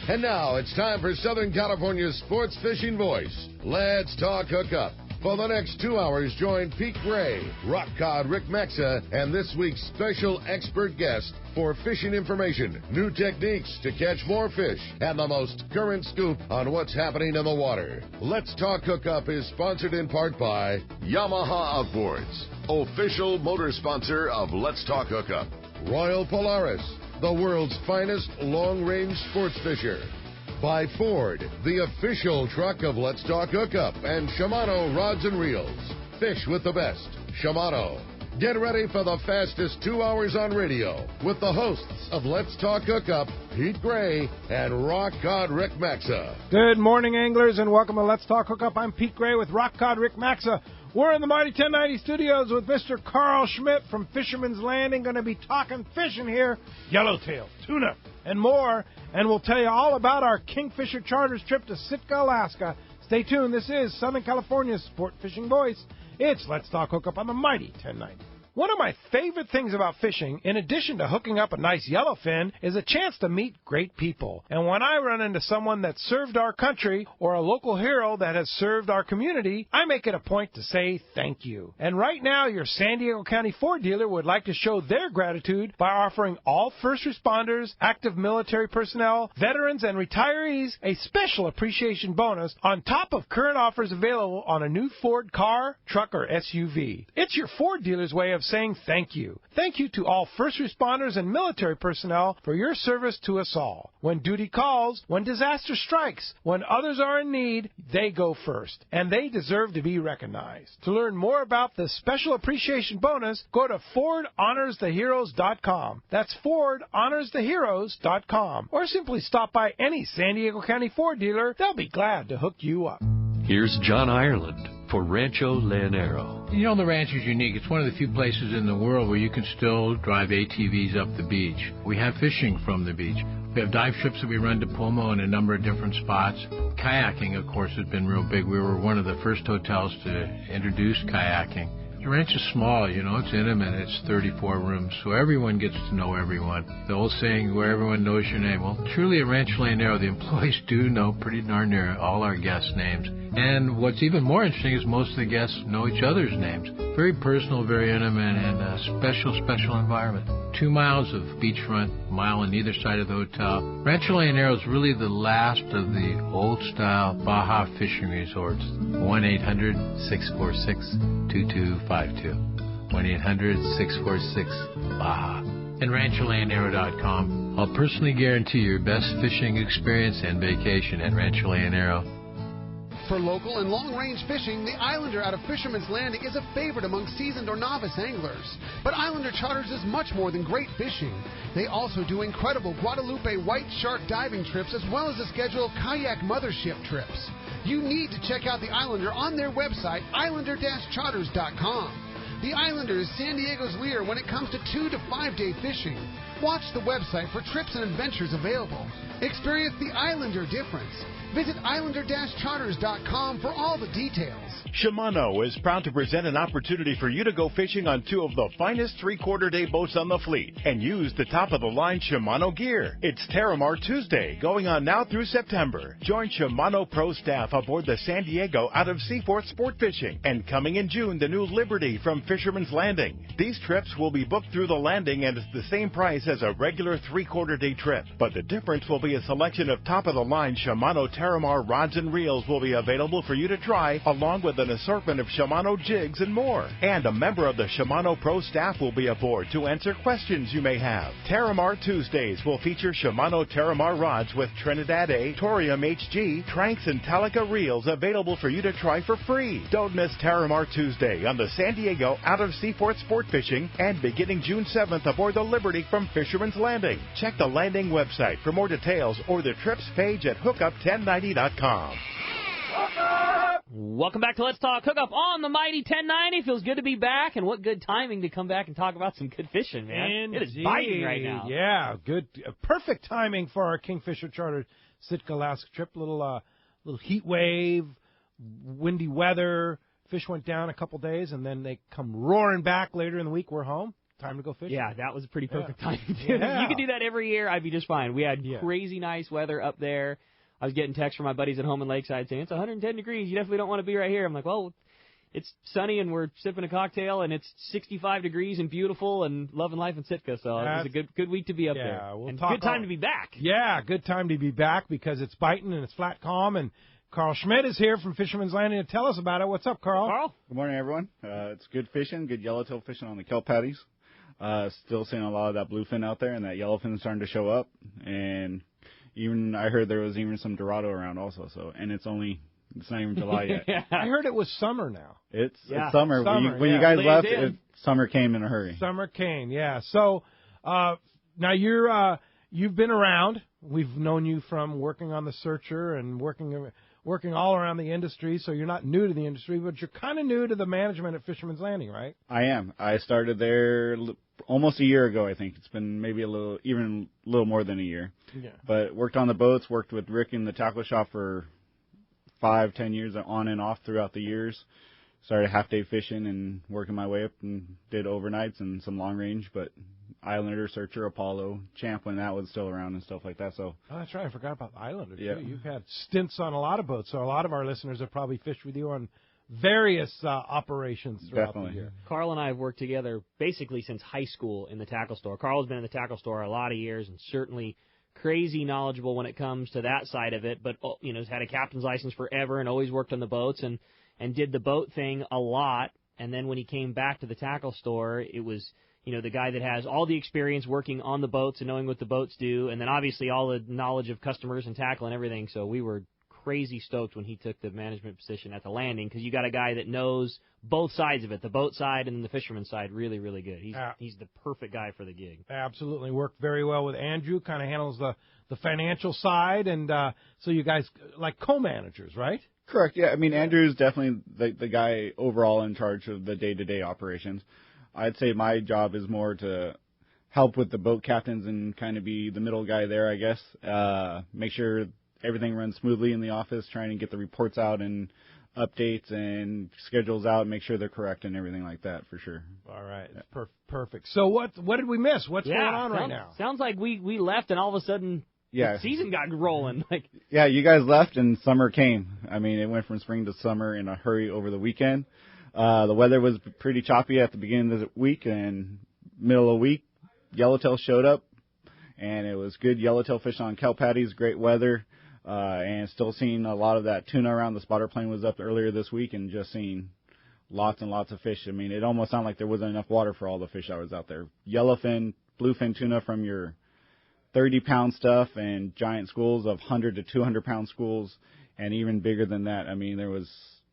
And now it's time for Southern California's sports fishing voice. Let's talk hookup. For the next 2 hours, join Pete Gray, rock cod Rick Maxa, and this week's special expert guest for fishing information, new techniques to catch more fish, and the most current scoop on what's happening in the water. Let's Talk Hookup is sponsored in part by Yamaha Outboards, official motor sponsor of Let's Talk Hookup. Royal Polaris, the world's finest long-range sports fisher. By Ford, the official truck of Let's Talk Hookup, and Shimano Rods and Reels. Fish with the best. Shimano. Get ready for the fastest 2 hours on radio with the hosts of Let's Talk Hookup, Pete Gray and Rock Cod Rick Maxa. Good morning, anglers, and welcome to Let's Talk Hookup. I'm Pete Gray with Rock Cod Rick Maxa. We're in the Mighty 1090 studios with Mr. Carl Schmidt from Fisherman's Landing. Going to be talking fishing here, yellowtail, tuna, and more. And we'll tell you all about our Kingfisher Charters trip to Sitka, Alaska. Stay tuned. This is Southern California's sport fishing voice. It's Let's Talk Hookup on the Mighty 1090. One of my favorite things about fishing, in addition to hooking up a nice yellowfin, is a chance to meet great people. And when I run into someone that served our country or a local hero that has served our community, I make it a point to say thank you. And right now, your San Diego County Ford dealer would like to show their gratitude by offering all first responders, active military personnel, veterans, and retirees a special appreciation bonus on top of current offers available on a new Ford car, truck, or SUV. It's your Ford dealer's way of saying thank you. Thank you to all first responders and military personnel for your service to us all. When duty calls, when disaster strikes, when others are in need, they go first, and they deserve to be recognized. To learn more about the special appreciation bonus, go to FordHonorsTheHeroes.com. That's FordHonorsTheHeroes.com. Or simply stop by any San Diego County Ford dealer. They'll be glad to hook you up. Here's John Ireland for Rancho Leonero. You know, the ranch is unique. It's one of the few places in the world where you can still drive ATVs up the beach. We have fishing from the beach. We have dive trips that we run to Pomo in a number of different spots. Kayaking, of course, has been real big. We were one of the first hotels to introduce kayaking. The ranch is small, you know, it's intimate. It's 34 rooms, so everyone gets to know everyone. The old saying, where everyone knows your name. Well, truly at Rancho Leonero, the employees do know pretty darn near all our guests' names. And what's even more interesting is most of the guests know each other's names. Very personal, very intimate, and a special, special environment. 2 miles of beachfront, a mile on either side of the hotel. Rancho Leonero is really the last of the old-style Baja fishing resorts. 1-800-646-2252. 1-800-646-BAJA. And RanchoLeonero.com. I'll personally guarantee your best fishing experience and vacation at Rancho Leonero. For local and long-range fishing, the Islander out of Fisherman's Landing is a favorite among seasoned or novice anglers. But Islander Charters is much more than great fishing. They also do incredible Guadalupe white shark diving trips as well as a schedule of kayak mothership trips. You need to check out the Islander on their website, islander-charters.com. The Islander is San Diego's leader when it comes to 2 to 5 day fishing. Watch the website for trips and adventures available. Experience the Islander difference. Visit islander-charters.com for all the details. Shimano is proud to present an opportunity for you to go fishing on 2 of the finest 3/4 day boats on the fleet and use the top-of-the-line Shimano gear. It's Terramar Tuesday, going on now through September. Join Shimano Pro staff aboard the San Diego out of Seaforth Sport Fishing, and coming in June, the new Liberty from Fisherman's Landing. These trips will be booked through the landing and is the same price as a regular 3/4 day trip, but the difference will be a selection of top-of-the-line Shimano Terramar rods and reels will be available for you to try, along with an assortment of Shimano jigs and more. And a member of the Shimano Pro staff will be aboard to answer questions you may have. Terramar Tuesdays will feature Shimano Terramar rods with Trinidad A, Torium HG, Tranks, and Talica reels available for you to try for free. Don't miss Terramar Tuesday on the San Diego out of Seaforth Sport Fishing, and beginning June 7th aboard the Liberty from Fisherman's Landing. Check the landing website for more details or the trips page at hookup1090.com. Welcome back to Let's Talk Hookup on the Mighty 1090. Feels good to be back, and what good timing to come back and talk about some good fishing, man. Indeed. It is biting right now. Yeah, good, perfect timing for our Kingfisher Charter Sitka Alaska trip. Little heat wave, windy weather. Fish went down a couple days, and then they come roaring back later in the week. We're home. time to go fishing. Yeah, that was a pretty perfect time to do it. Yeah. If you could do that every year, I'd be just fine. We had Yeah. crazy nice weather up there. I was getting texts from my buddies at home in Lakeside saying, it's 110 degrees. You definitely don't want to be right here. I'm like, well, it's sunny and we're sipping a cocktail and it's 65 degrees and beautiful and loving life in Sitka. So it was a good week to be up there. We'll and talk good time to be back. Yeah, good time to be back because it's biting and it's flat calm. And Carl Schmidt is here from Fisherman's Landing to tell us about it. What's up, Carl? Carl? Good morning, everyone. It's good fishing, good yellowtail fishing on the kelp patties. Still seeing a lot of that bluefin out there, and that yellowfin is starting to show up. And even I heard there was even some Dorado around also. So, and it's not even July yet. Yeah. I heard it was summer now. It's summer. When you guys left, summer came in a hurry. Summer came, yeah. So now you've been around. We've known you from working on the Searcher and working all around the industry, so you're not new to the industry, but you're kind of new to the management at Fisherman's Landing, right? I am. I started there almost a year ago, I think. It's been maybe a little more than a year. Yeah. But worked on the boats, worked with Rick in the tackle shop for 5-10 years on and off throughout the years. Started half-day fishing and working my way up and did overnights and some long range, but Islander, Searcher, Apollo, Champ when that was still around and stuff like that. So Oh, that's right. I forgot about Islander, Yeah. too. You've had stints on a lot of boats, so a lot of our listeners have probably fished with you on various operations throughout the year. Carl and I have worked together basically since high school in the tackle store. Carl's been in the tackle store a lot of years and certainly crazy knowledgeable when it comes to that side of it, but has had a captain's license forever and always worked on the boats and did the boat thing a lot. And then when he came back to the tackle store, it was the guy that has all the experience working on the boats and knowing what the boats do, and then obviously all the knowledge of customers and tackle and everything. So we were crazy stoked when he took the management position at the Landing because you got a guy that knows both sides of it, the boat side and the fisherman side, really, really good. He's the perfect guy for the gig. Absolutely. Worked very well with Andrew, kind of handles the financial side, and so you guys like co-managers, right? Correct. Yeah. I mean, Andrew's definitely the guy overall in charge of the day-to-day operations. I'd say my job is more to help with the boat captains and kind of be the middle guy there, I guess. Make sure everything runs smoothly in the office, trying to get the reports out and updates and schedules out, make sure they're correct and everything like that, for sure. All right. Perfect. So what did we miss? What's going on right now? Sounds like we left and all of a sudden the season got rolling. Yeah, you guys left and summer came. I mean, it went from spring to summer in a hurry over the weekend. The weather was pretty choppy at the beginning of the week, and middle of the week, yellowtail showed up, and it was good yellowtail fishing on kelp patties, great weather, and still seeing a lot of that tuna around. The spotter plane was up earlier this week, and just seeing lots and lots of fish. I mean, it almost sounded like there wasn't enough water for all the fish that was out there. Yellowfin, bluefin tuna from your 30-pound stuff, and giant schools of 100 to 200-pound schools, and even bigger than that. I mean,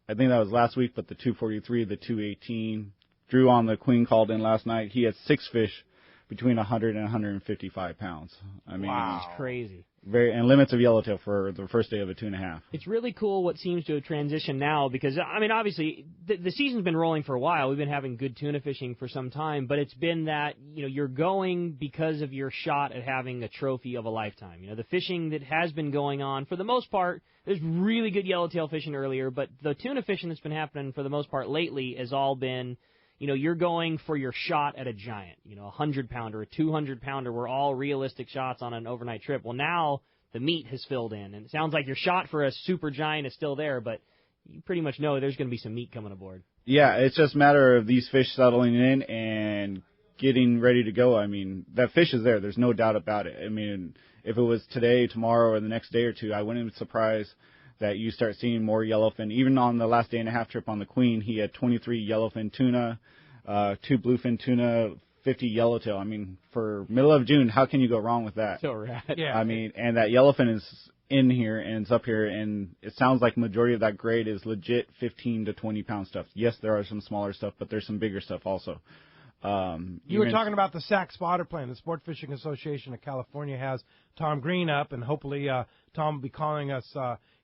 I think that was last week, but the 243, the 218. Drew on the Queen called in last night. He had 6 fish between 100 and 155 pounds. I mean, wow. It's crazy. And limits of yellowtail for the first day of a 2.5. It's really cool what seems to have transitioned now because, I mean, obviously, the season's been rolling for a while. We've been having good tuna fishing for some time, but it's been that, you're going because of your shot at having a trophy of a lifetime. The fishing that has been going on, for the most part, there's really good yellowtail fishing earlier, but the tuna fishing that's been happening for the most part lately has all been, you're going for your shot at a giant, a 100-pounder, a 200-pounder were all realistic shots on an overnight trip. Well, now the meat has filled in, and it sounds like your shot for a super giant is still there, but you pretty much know there's going to be some meat coming aboard. Yeah, it's just a matter of these fish settling in and getting ready to go. I mean, that fish is there. There's no doubt about it. I mean, if it was today, tomorrow, or the next day or two, I wouldn't be surprised that you start seeing more yellowfin. Even on the last day and a half trip on the Queen, he had 23 yellowfin tuna, 2 bluefin tuna, 50 yellowtail. I mean, for middle of June, how can you go wrong with that? So rad. Yeah. I mean, and that yellowfin is in here and it's up here, and it sounds like majority of that grade is legit 15 to 20 pound stuff. Yes, there are some smaller stuff, but there's some bigger stuff also. You were talking about the SAC spotter plane. The Sport Fishing Association of California has Tom Green up, and hopefully Tom will be calling us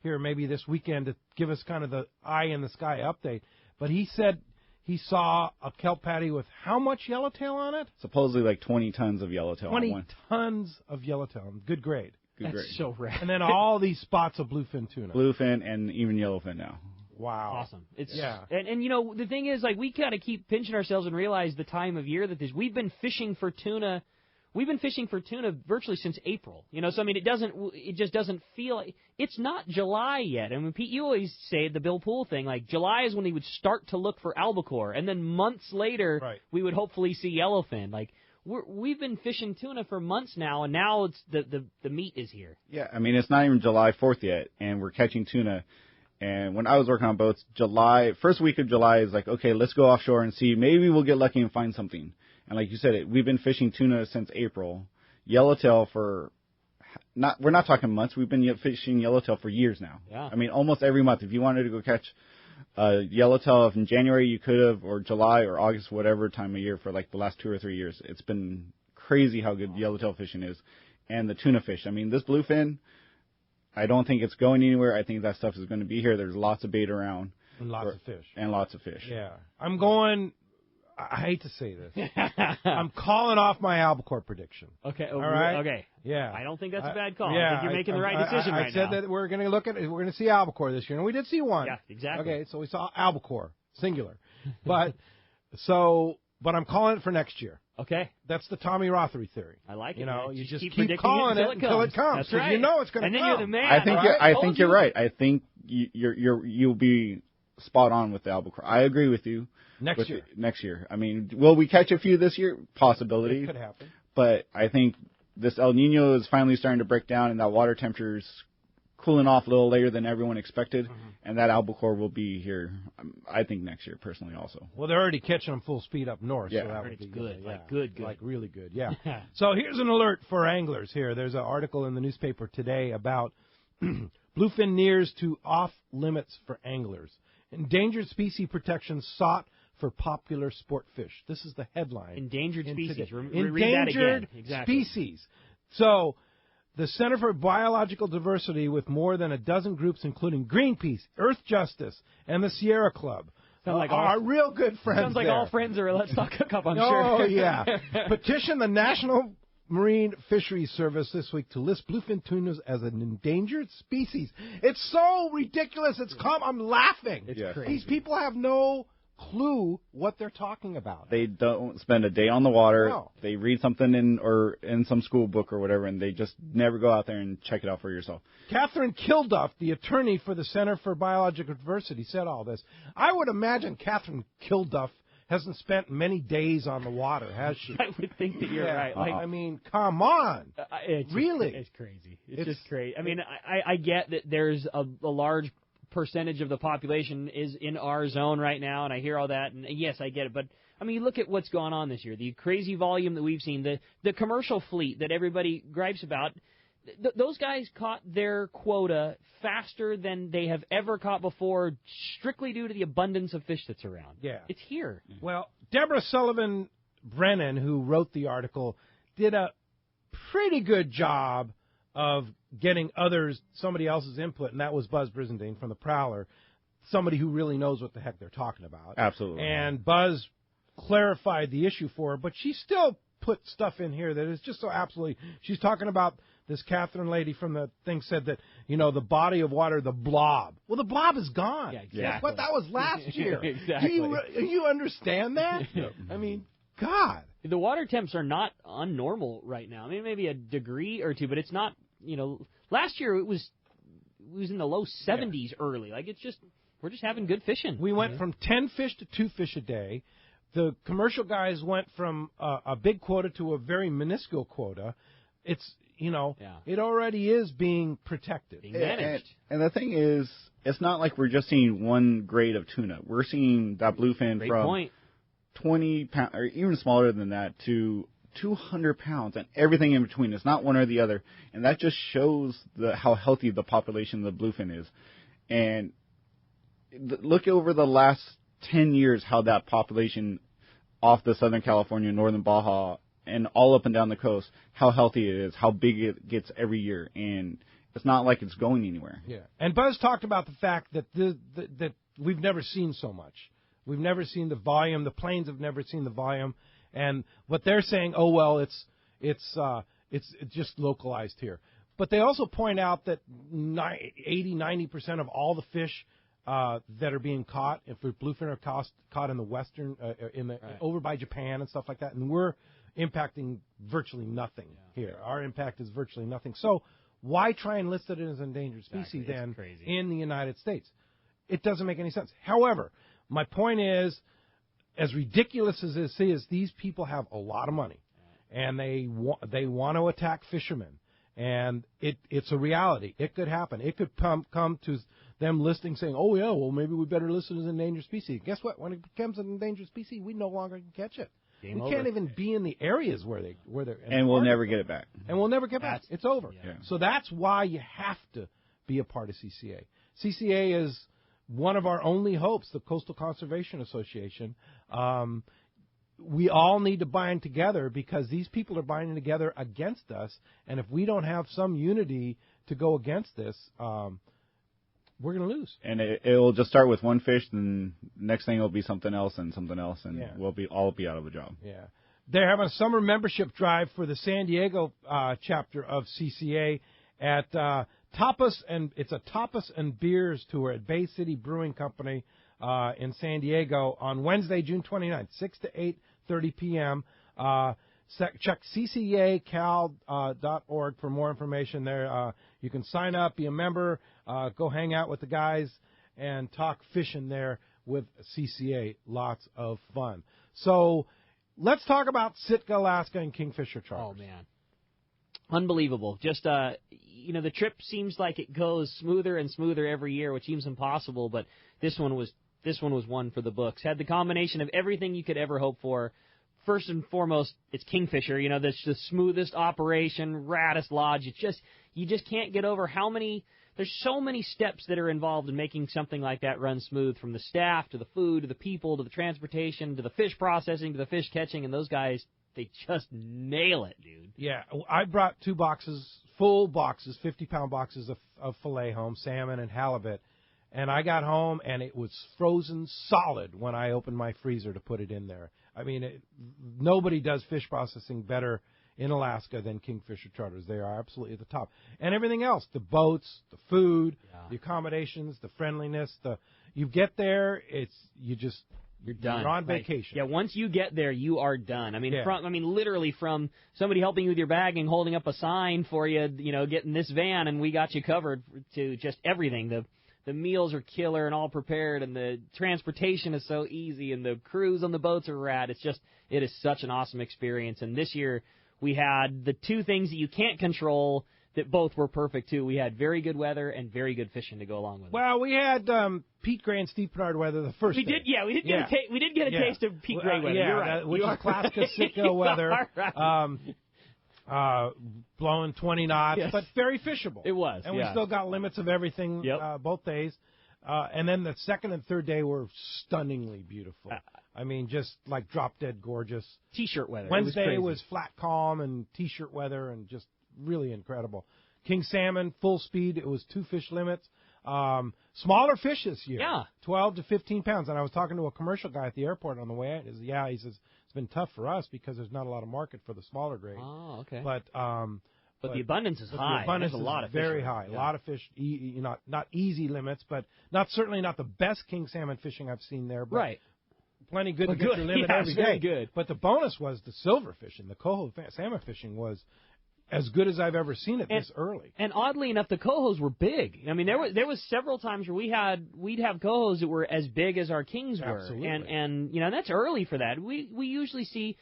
here maybe this weekend to give us kind of the eye in the sky update. But he said he saw a kelp patty with how much yellowtail on it? Supposedly like 20 tons of yellowtail. 20 tons of yellowtail. Good grade. Good grade. That's so rad. And then all these spots of bluefin tuna. Bluefin and even yellowfin now. Wow. Awesome. It's Yeah. And the thing is, like, we got to keep pinching ourselves and realize the time of year that this. We've been fishing for tuna. We've been fishing for tuna virtually since April. So I mean, it just doesn't feel. It's not July yet. I mean, Pete, you always say the Bill Poole thing. Like, July is when he would start to look for albacore, and then months later, we would hopefully see yellowfin. Like, we've been fishing tuna for months now, and now it's the meat is here. Yeah, I mean, it's not even July 4th yet, and we're catching tuna. And when I was working on boats, first week of July is like, okay, let's go offshore and see. Maybe we'll get lucky and find something. And like you said, we've been fishing tuna since April. Yellowtail we're not talking months. We've been fishing yellowtail for years now. Yeah. I mean, almost every month. If you wanted to go catch yellowtail in January, you could have, or July or August, whatever time of year for like the last 2 or 3 years. It's been crazy how good yellowtail fishing is. And the tuna fish. I mean, this bluefin, I don't think it's going anywhere. I think that stuff is going to be here. There's lots of bait around. And lots of fish. And lots of fish. Yeah. I'm going... I hate to say this. I'm calling off my albacore prediction. Okay. All right. Okay. Yeah. I don't think that's a bad call. Yeah, I think you're making the right decision right now. I said that we're going to see albacore this year, and we did see one. Yeah, exactly. Okay, so we saw albacore, singular. But I'm calling it for next year. Okay. That's the Tommy Rothery theory. I like it. You just keep predicting calling it until it comes. That's right. You know it's going to come. And then you're the man. I think you're right. I think you'll be spot on with the albacore. I agree with you. Next year. I mean, will we catch a few this year? Possibility. It could happen. But I think this El Nino is finally starting to break down, and that water temperature is cooling off a little later than everyone expected, and that albacore will be here, I think, next year, personally, also. Well, they're already catching them full speed up north. Yeah. So that would be good. Yeah. Like good. Like really good, yeah. So here's an alert for anglers here. There's an article in the newspaper today about bluefin nears to off-limits for anglers. Endangered species protection sought for popular sport fish. This is the headline. Endangered species. Endangered that again. Exactly. species. So, the Center for Biological Diversity, with more than a dozen groups, including Greenpeace, Earth Justice, and the Sierra Club, are real good friends. Sounds like there. all friends are. Let's talk Hookup, I'm sure. Oh, yeah. Petition the National Marine Fisheries Service this week to list bluefin tunas as an endangered species. It's so ridiculous. I'm laughing. It's crazy. These people have no clue what they're talking about. They don't spend a day on the water. No. They read something in some school book or whatever, and they just never go out there and check it out for yourself. Catherine Kilduff, the attorney for the Center for Biological Diversity, said all this. I would imagine Catherine Kilduff hasn't spent many days on the water, has she? I would think that you're right. I mean, come on. Really? It's crazy. It's just crazy. I mean, I get that there's a large percentage of the population is in our zone right now, and I hear all that, and yes, I get it. But, I mean, look at what's gone on this year. The crazy volume that we've seen, the commercial fleet that everybody gripes about, those guys caught their quota faster than they have ever caught before, strictly due to the abundance of fish that's around. Yeah. It's here. Well, Deborah Sullivan Brennan, who wrote the article, did a pretty good job of getting somebody else's input, and that was Buzz Brizendine from the Prowler, somebody who really knows what the heck they're talking about. Absolutely. And Buzz clarified the issue for her, but she still put stuff in here that is just so absolutely. She's talking about this Catherine lady from the thing said that, the body of water, the blob. Well, the blob is gone. Yeah, exactly. Guess what? That was last year. Exactly. Do you understand that? I mean, God. The water temps are not unnormal right now. I mean, maybe a degree or two, but it's not, last year it was in the low 70s early. Like, we're just having good fishing. We went from 10 fish to 2 fish a day. The commercial guys went from a big quota to a very minuscule quota. It's, it already is being protected. Being managed. And the thing is, it's not like we're just seeing one grade of tuna. We're seeing that bluefin from 20 pounds, or even smaller than that, to 200 pounds, and everything in between. It's not one or the other. And that just shows how healthy the population of the bluefin is. And look over the last 10 years how that population off the Southern California, Northern Baja, and all up and down the coast, how healthy it is, how big it gets every year. And it's not like it's going anywhere. Yeah. And Buzz talked about the fact that that we've never seen so much. We've never seen the volume. The planes have never seen the volume. And what they're saying, it's just localized here. But they also point out that 80-90% of all the fish that are being caught. If bluefin are caught in the western, over by Japan and stuff like that, and we're impacting virtually nothing here. Our impact is virtually nothing. So why try and list it as an endangered species then in the United States? It doesn't make any sense. However, my point is, as ridiculous as this is, these people have a lot of money, and they want to attack fishermen, and it's a reality. It could happen. It could come to them listing saying, "Oh yeah, well maybe we better list it as an endangered species." Guess what? When it becomes an endangered species, we no longer can catch it. We can't even be in the areas where they're. And we'll never get it back. And we'll never get back. It's over. Yeah. So that's why you have to be a part of CCA. CCA is one of our only hopes, the Coastal Conservation Association. We all need to bind together because these people are binding together against us. And if we don't have some unity to go against this, we're going to lose. And it will just start with one fish, and next thing it'll be something else, and we'll all be out of a job. Yeah. They're having a summer membership drive for the San Diego chapter of CCA at Tapas, and it's a Tapas and Beers tour at Bay City Brewing Company in San Diego on Wednesday, June 29th, 6 to 8:30 p.m. Check ccacal.org for more information there. You can sign up, be a member, go hang out with the guys, and talk fishing there with CCA. Lots of fun. So let's talk about Sitka, Alaska, and Kingfisher charters. Oh, man. Unbelievable. Just, the trip seems like it goes smoother and smoother every year, which seems impossible, but this one was one for the books. Had the combination of everything you could ever hope for. First and foremost, it's Kingfisher. That's the smoothest operation, raddest lodge. You just can't get over there's so many steps that are involved in making something like that run smooth, from the staff to the food to the people to the transportation to the fish processing to the fish catching, and those guys, they just nail it, dude. Yeah, I brought 2 full boxes, 50-pound boxes of filet home, salmon and halibut, and I got home and it was frozen solid when I opened my freezer to put it in there. I mean, nobody does fish processing better in Alaska than Kingfisher Charters. They are absolutely at the top. And everything else, the boats, the food, the accommodations, the friendliness, you get there, you're done. You're on vacation. Once you get there, you are done. I mean, literally from somebody helping you with your bagging, holding up a sign for you, getting this van and we got you covered, to just everything. The meals are killer and all prepared, and the transportation is so easy, and the crews on the boats are rad. It is such an awesome experience. And this year we had the 2 things that you can't control that both were perfect, too. We had very good weather and very good fishing to go along with it. Well, we had Pete Gray and Steve Bernard weather the first day. We did get a taste of Pete Gray weather. You're right. Which is classic Sitka weather. Right. Blowing 20 knots, but very fishable. It was. And we still got limits of everything both days. And then the second and third day were stunningly beautiful. I mean, just like drop-dead gorgeous. T-shirt weather. Wednesday was flat calm and T-shirt weather and just really incredible. King salmon, full speed. It was 2 fish limits. Smaller fish this year. Yeah. 12 to 15 pounds. And I was talking to a commercial guy at the airport on the way out. He says, it's been tough for us because there's not a lot of market for the smaller grade. Oh, okay. But the abundance is high. The abundance There's a lot of fish. Very high. Yeah. A lot of fish. Not easy limits, but certainly not the best king salmon fishing I've seen there. But right. Plenty good to get your limit every day. Very good. But the bonus was the silver fishing. The coho salmon fishing was as good as I've ever seen it this early. And oddly enough, the cohos were big. I mean, there was several times where we'd have cohos that were as big as our kings were. Absolutely. And that's early for that. We usually see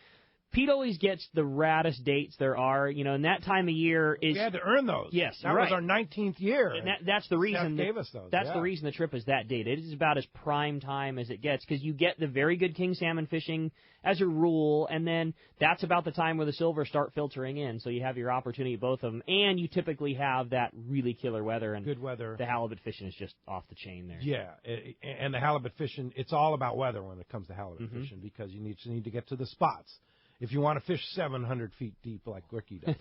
Pete always gets the raddest dates there are, and that time of year is... We had to earn those. Yes, that was our 19th year. And that's the reason... Steph gave us those. That's the reason the trip is that date. It is about as prime time as it gets, because you get the very good king salmon fishing as a rule, and then that's about the time where the silver start filtering in, so you have your opportunity at both of them, and you typically have that really killer weather. And good weather. The halibut fishing is just off the chain there. Yeah, and the halibut fishing, it's all about weather when it comes to halibut fishing, because you need to get to the spots. If you want to fish 700 feet deep like Ricky does.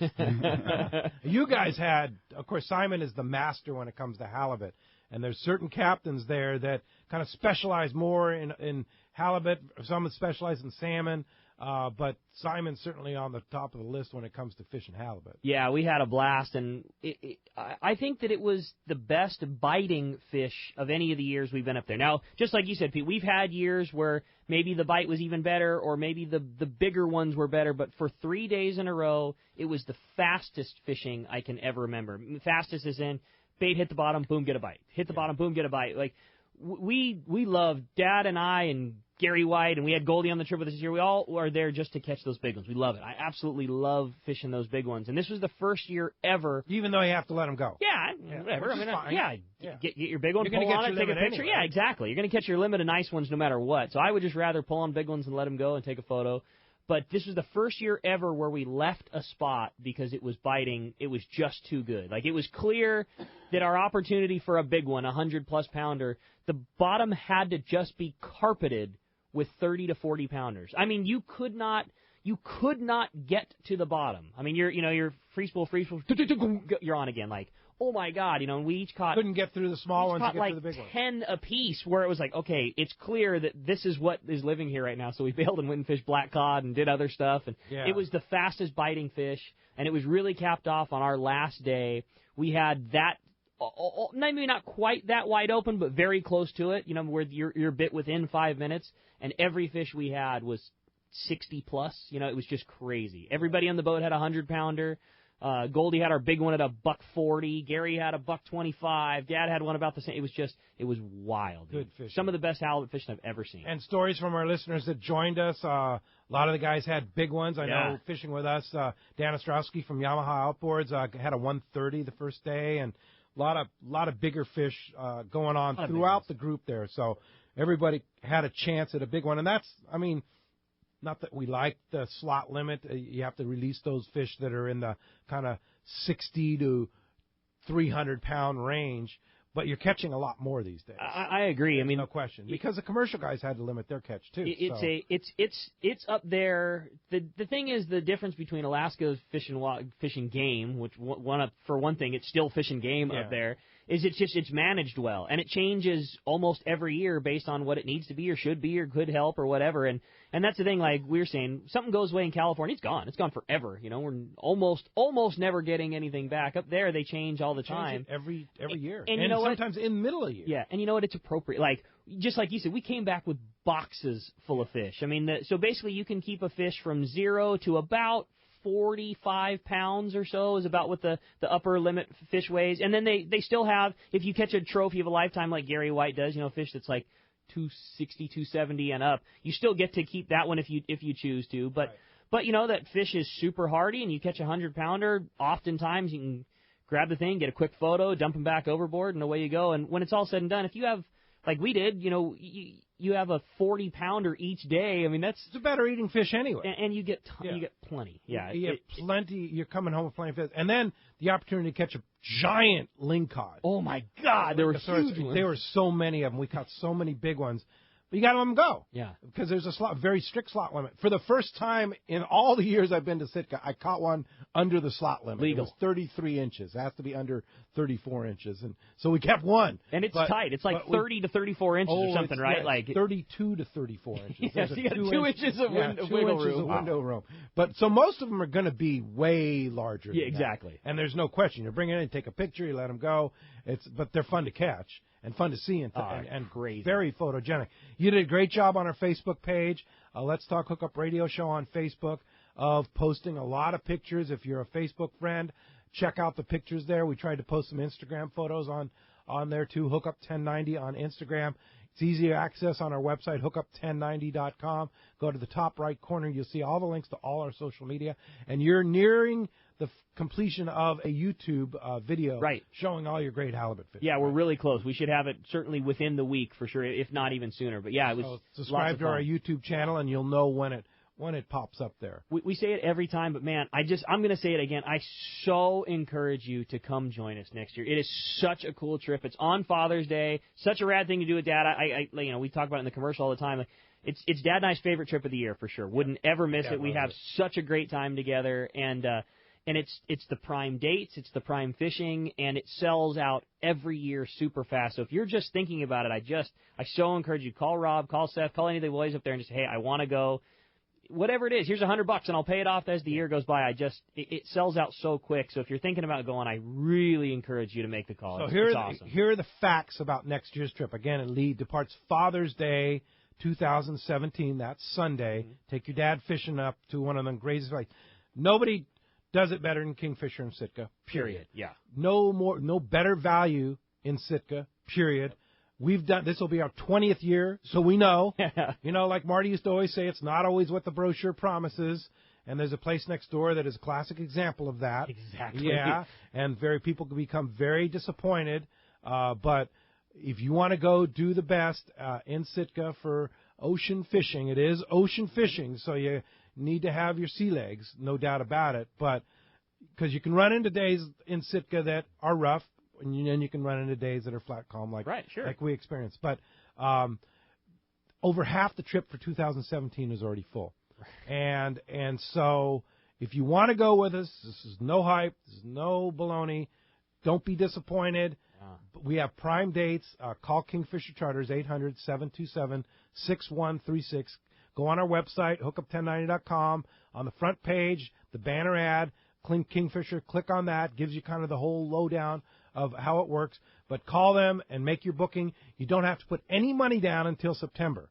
You guys had, of course, Simon is the master when it comes to halibut. And there's certain captains there that kind of specialize more in halibut. Some specialize in salmon. But Simon's certainly on the top of the list when it comes to fishing halibut. Yeah, we had a blast, and I think that it was the best biting fish of any of the years we've been up there. Now, just like you said, Pete, we've had years where maybe the bite was even better or maybe the bigger ones were better, but for 3 days in a row, it was the fastest fishing I can ever remember. Fastest is in bait hit the bottom, boom, get a bite. Hit the bottom, boom, get a bite. Like, we loved, Dad and I and Gary White, and we had Goldie on the trip with us this year. We all are there just to catch those big ones. We love it. I absolutely love fishing those big ones. And this was the first year ever. Even though you have to let them go. Yeah, whatever. I mean, fine. Get your big one, You're pull on it, take a picture. Anyway. Yeah, exactly. You're going to catch your limit of nice ones no matter what. So I would just rather pull on big ones and let them go and take a photo. But this was the first year ever where we left a spot because it was biting. It was just too good. Like, it was clear that our opportunity for a big one, 100-plus pounder, the bottom had to just be carpeted with 30 to 40 pounders. I mean, you could not get to the bottom. I mean, you're free spool, you're on again. Like, oh my God, and we each caught. Couldn't get through the small ones to get like to the big ones. 10 apiece, where it was like, okay, it's clear that this is what is living here right now. So we bailed and went and fished black cod and did other stuff, and it was the fastest biting fish, and it was really capped off on our last day. We had that. Maybe not quite that wide open, but very close to it, where you're bit within 5 minutes, and every fish we had was 60 plus. It was just crazy. Everybody on the boat had a 100-pounder. Goldie had our big one at $140. Gary had a $125. Dad had one about the same. It was wild. Good fishing. Some of the best halibut fishing I've ever seen. And stories from our listeners that joined us. A lot of the guys had big ones. I know fishing with us. Dan Ostrowski from Yamaha Outboards had a 130 the first day, and a lot of bigger fish going on throughout the group there. So everybody had a chance at a big one. And that's, I mean, not that we like the slot limit. You have to release those fish that are in the kind of 60 to 300-pound range. But you're catching a lot more these days. I agree. I mean, no question, because the commercial guys had to limit their catch too. It's up there. The thing is, the difference between Alaska's fishing game, which for one thing, it's still fishing game up there, is it's managed well, and it changes almost every year based on what it needs to be or should be or could help or whatever. And that's the thing. Like we were saying, something goes away in California, it's gone. It's gone forever. We're almost never getting anything back. Up there, they change all the time. Every year. And sometimes in the middle of the year. Yeah, and you know what? It's appropriate. Like, just like you said, we came back with boxes full of fish. I mean, so basically you can keep a fish from 0 to about 45 pounds or so is about what the upper limit fish weighs. And then they still have, if you catch a trophy of a lifetime like Gary White does, fish that's like 260, 270 and up, you still get to keep that one if you choose to. But that fish is super hardy, and you catch a 100-pounder, oftentimes you can grab the thing, get a quick photo, dump them back overboard, and away you go. And when it's all said and done, if you have, like we did, you have a 40-pounder each day. I mean, it's a better eating fish anyway. And you get plenty. Yeah, you get plenty. You're coming home with plenty of fish, and then the opportunity to catch a giant lingcod. Oh my God, there were huge ones. There were so many of them. We caught so many big ones. But you got to let them go. Yeah. Because there's a very strict slot limit. For the first time in all the years I've been to Sitka, I caught one under the slot limit. Legal. It was 33 inches. It has to be under 34 inches. And so we kept one. And it's tight. It's like 30 to 34 inches or something, right? Yeah, like 32 to 34 inches. Yes, you got 2 inches of wiggle room. Window room. But so most of them are going to be way larger than exactly. that. And there's no question. You bring it in, take a picture, you let them go. But they're fun to catch. And fun to see and great. Very photogenic. You did a great job on our Facebook page, Let's Talk Hookup Radio Show on Facebook, of posting a lot of pictures. If you're a Facebook friend, check out the pictures there. We tried to post some Instagram photos on there too, Hookup 1090 on Instagram. It's easy to access on our website, hookup1090.com. Go to the top right corner. You'll see all the links to all our social media. And you're nearing the completion of a YouTube video showing all your great halibut fishing. Yeah, we're really close. We should have it certainly within the week for sure, if not even sooner. But yeah, it was subscribe to our YouTube channel, and you'll know when it pops up there. We say it every time, but man, I'm going to say it again. I so encourage you to come join us next year. It is such a cool trip. It's on Father's Day. Such a rad thing to do with Dad. We talk about it in the commercial all the time. It's Dad and I's favorite trip of the year for sure. Wouldn't ever miss it. We have such a great time together, and it's the prime dates, it's the prime fishing, and it sells out every year super fast. So if you're just thinking about it, I so encourage you, call Rob, call Seth, call any of the boys up there and just say, hey, I want to go. whatever it is, here's $100 and I'll pay it off as the year goes by. It sells out so quick. So if you're thinking about going, I really encourage you to make the call. So it's awesome. Here are the facts about next year's trip. Again, it departs Father's Day 2017. That's Sunday. Mm-hmm. Take your dad fishing up to one of them crazy places. Nobody does it better than Kingfisher and Sitka. Period. Yeah. No better value in Sitka. Period. This will be our 20th year, so we know. Like Marty used to always say, it's not always what the brochure promises. And there's a place next door that is a classic example of that. Exactly. Yeah, and people can become very disappointed. But if you want to go do the best in Sitka for ocean fishing, it is ocean fishing, so you need to have your sea legs, no doubt about it. But because you can run into days in Sitka that are rough, and then you can run into days that are flat calm, like we experienced. But over half the trip for 2017 is already full, and so if you want to go with us, this is no hype, this is no baloney. Don't be disappointed. We have prime dates. Call Kingfisher Charters, 800-727-6136. Go on our website, hookup1090.com. On the front page, the banner ad, Kingfisher, click on that. Gives you kind of the whole lowdown of how it works. But call them and make your booking. You don't have to put any money down until September.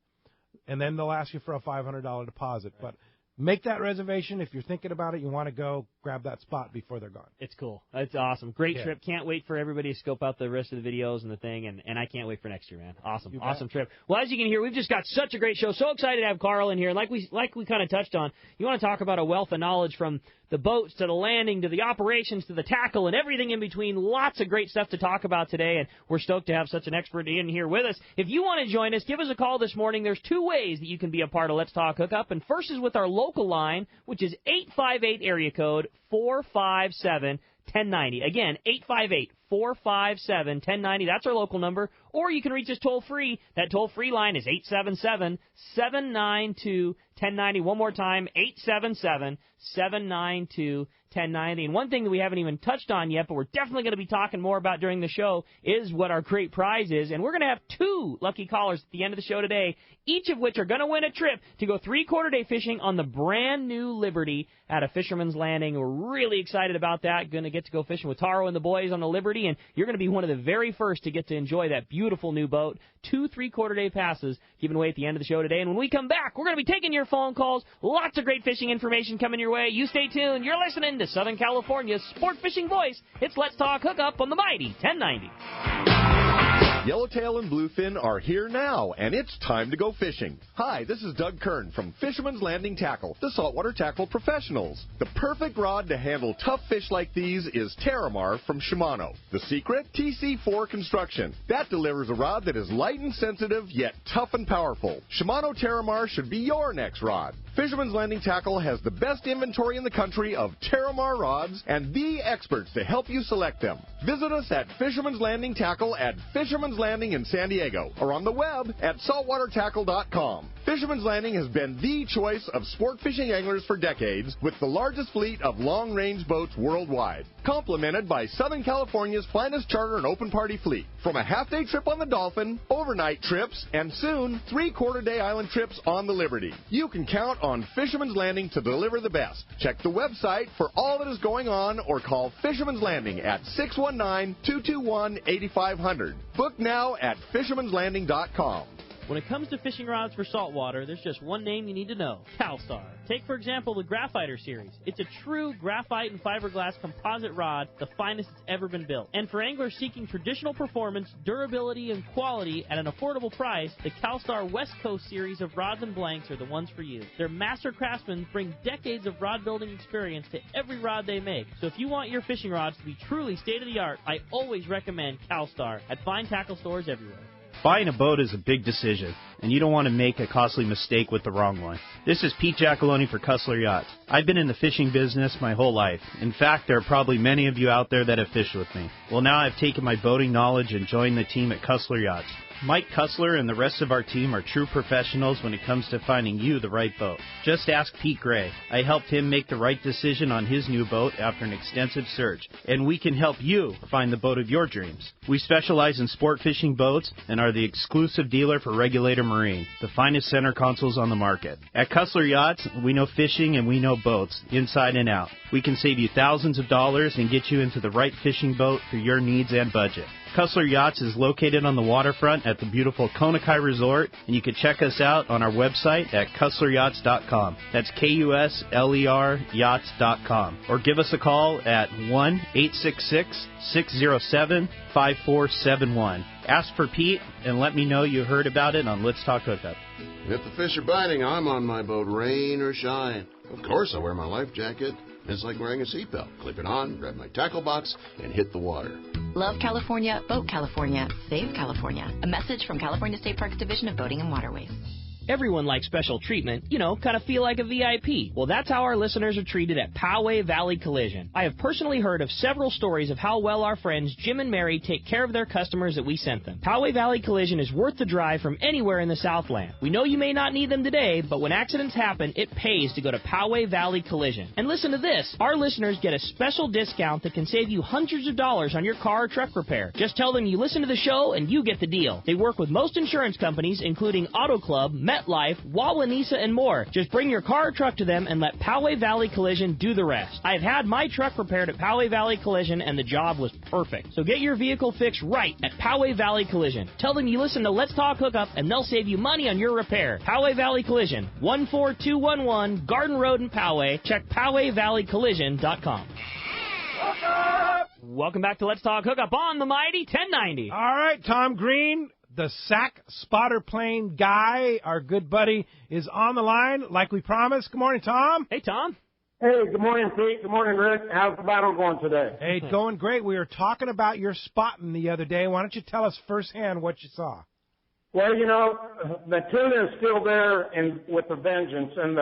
And then they'll ask you for a $500 deposit. But make that reservation. If you're thinking about it, you want to go, grab that spot before they're gone. It's cool. It's awesome. Great trip. Can't wait for everybody to scope out the rest of the videos and the thing, and I can't wait for next year, man. Awesome. Awesome trip. Well, as you can hear, we've just got such a great show. So excited to have Carl in here. And like we kind of touched on, you want to talk about a wealth of knowledge from the boats to the landing to the operations to the tackle and everything in between. Lots of great stuff to talk about today, and we're stoked to have such an expert in here with us. If you want to join us, give us a call this morning. There's two ways that you can be a part of Let's Talk Hookup, and first is with our local line, which is 858 area code 457-1090. Again, 858-457-1090. That's our local number. Or you can reach us toll-free. That toll-free line is 877-792-1090. One more time, 877-792-1090. And one thing that we haven't even touched on yet, but we're definitely going to be talking more about during the show, is what our great prize is. And we're going to have two lucky callers at the end of the show today, each of which are going to win a trip to go 3/4 day fishing on the brand new Liberty at a Fisherman's Landing. We're really excited about that. Going to get to go fishing with Taro and the boys on the Liberty, and you're going to be one of the very first to get to enjoy that beautiful new boat. 2 3/4 day passes given away at the end of the show today. And when we come back, we're going to be taking your phone calls. Lots of great fishing information coming your way. You stay tuned. You're listening to Southern California's sport fishing voice. It's Let's Talk Hookup on the mighty 1090. Yellowtail and Bluefin are here now, and it's time to go fishing. Hi, this is Doug Kern from Fisherman's Landing Tackle, the saltwater tackle professionals. The perfect rod to handle tough fish like these is Terramar from Shimano. The secret? TC4 construction. That delivers a rod that is light and sensitive, yet tough and powerful. Shimano Terramar should be your next rod. Fisherman's Landing Tackle has the best inventory in the country of Terramar rods and the experts to help you select them. Visit us at Fisherman's Landing Tackle at Fisherman's Landing in San Diego or on the web at saltwatertackle.com. Fisherman's Landing has been the choice of sport fishing anglers for decades with the largest fleet of long-range boats worldwide, complemented by Southern California's finest charter and open party fleet. From a half-day trip on the Dolphin, overnight trips, and soon 3/4 day island trips on the Liberty. You can count on Fisherman's Landing to deliver the best. Check the website for all that is going on or call Fisherman's Landing at 619-221-8500. Book now at fishermanslanding.com. When it comes to fishing rods for saltwater, there's just one name you need to know: CalStar. Take, for example, the Graphiter series. It's a true graphite and fiberglass composite rod, the finest it's ever been built. And for anglers seeking traditional performance, durability, and quality at an affordable price, the CalStar West Coast series of rods and blanks are the ones for you. Their master craftsmen bring decades of rod building experience to every rod they make. So if you want your fishing rods to be truly state-of-the-art, I always recommend CalStar at fine tackle stores everywhere. Buying a boat is a big decision, and you don't want to make a costly mistake with the wrong one. This is Pete Giacalone for Cussler Yachts. I've been in the fishing business my whole life. In fact, there are probably many of you out there that have fished with me. Well, now I've taken my boating knowledge and joined the team at Cussler Yachts. Mike Cussler and the rest of our team are true professionals when it comes to finding you the right boat. Just ask Pete Gray. I helped him make the right decision on his new boat after an extensive search, and we can help you find the boat of your dreams. We specialize in sport fishing boats and are the exclusive dealer for Regulator Marine, the finest center consoles on the market. At Cussler Yachts, we know fishing and we know boats, inside and out. We can save you thousands of dollars and get you into the right fishing boat for your needs and budget. Cussler Yachts is located on the waterfront at the beautiful Konakai Resort, and you can check us out on our website at CusslerYachts.com. That's KUSLER Yachts.com. Or give us a call at 1-866-607-5471. Ask for Pete and let me know you heard about it on Let's Talk Hookup. If the fish are biting, I'm on my boat, rain or shine. Of course I wear my life jacket. It's like wearing a seatbelt. Clip it on, grab my tackle box, and hit the water. Love California, vote California, save California. A message from California State Parks Division of Boating and Waterways. Everyone likes special treatment, kind of feel like a VIP. Well, that's how our listeners are treated at Poway Valley Collision. I have personally heard of several stories of how well our friends Jim and Mary take care of their customers that we sent them. Poway Valley Collision is worth the drive from anywhere in the Southland. We know you may not need them today, but when accidents happen, it pays to go to Poway Valley Collision. And listen to this. Our listeners get a special discount that can save you hundreds of dollars on your car or truck repair. Just tell them you listen to the show and you get the deal. They work with most insurance companies, including Auto Club, MetLife, Wawanesa, and more. Just bring your car or truck to them and let Poway Valley Collision do the rest. I've had my truck repaired at Poway Valley Collision, and the job was perfect. So get your vehicle fixed right at Poway Valley Collision. Tell them you listen to Let's Talk Hookup, and they'll save you money on your repair. Poway Valley Collision, 14211 Garden Road in Poway. Check PowayValleyCollision.com. Welcome back to Let's Talk Hookup on the Mighty 1090. All right, Tom Green, the sack spotter plane guy, our good buddy, is on the line like we promised. Good morning, Tom. Hey, Tom. Hey, good morning, Pete. Good morning, Rick. How's the battle going today? Hey, going great. We were talking about your spotting the other day. Why don't you tell us firsthand what you saw? Well, the tuna is still there and with a vengeance. And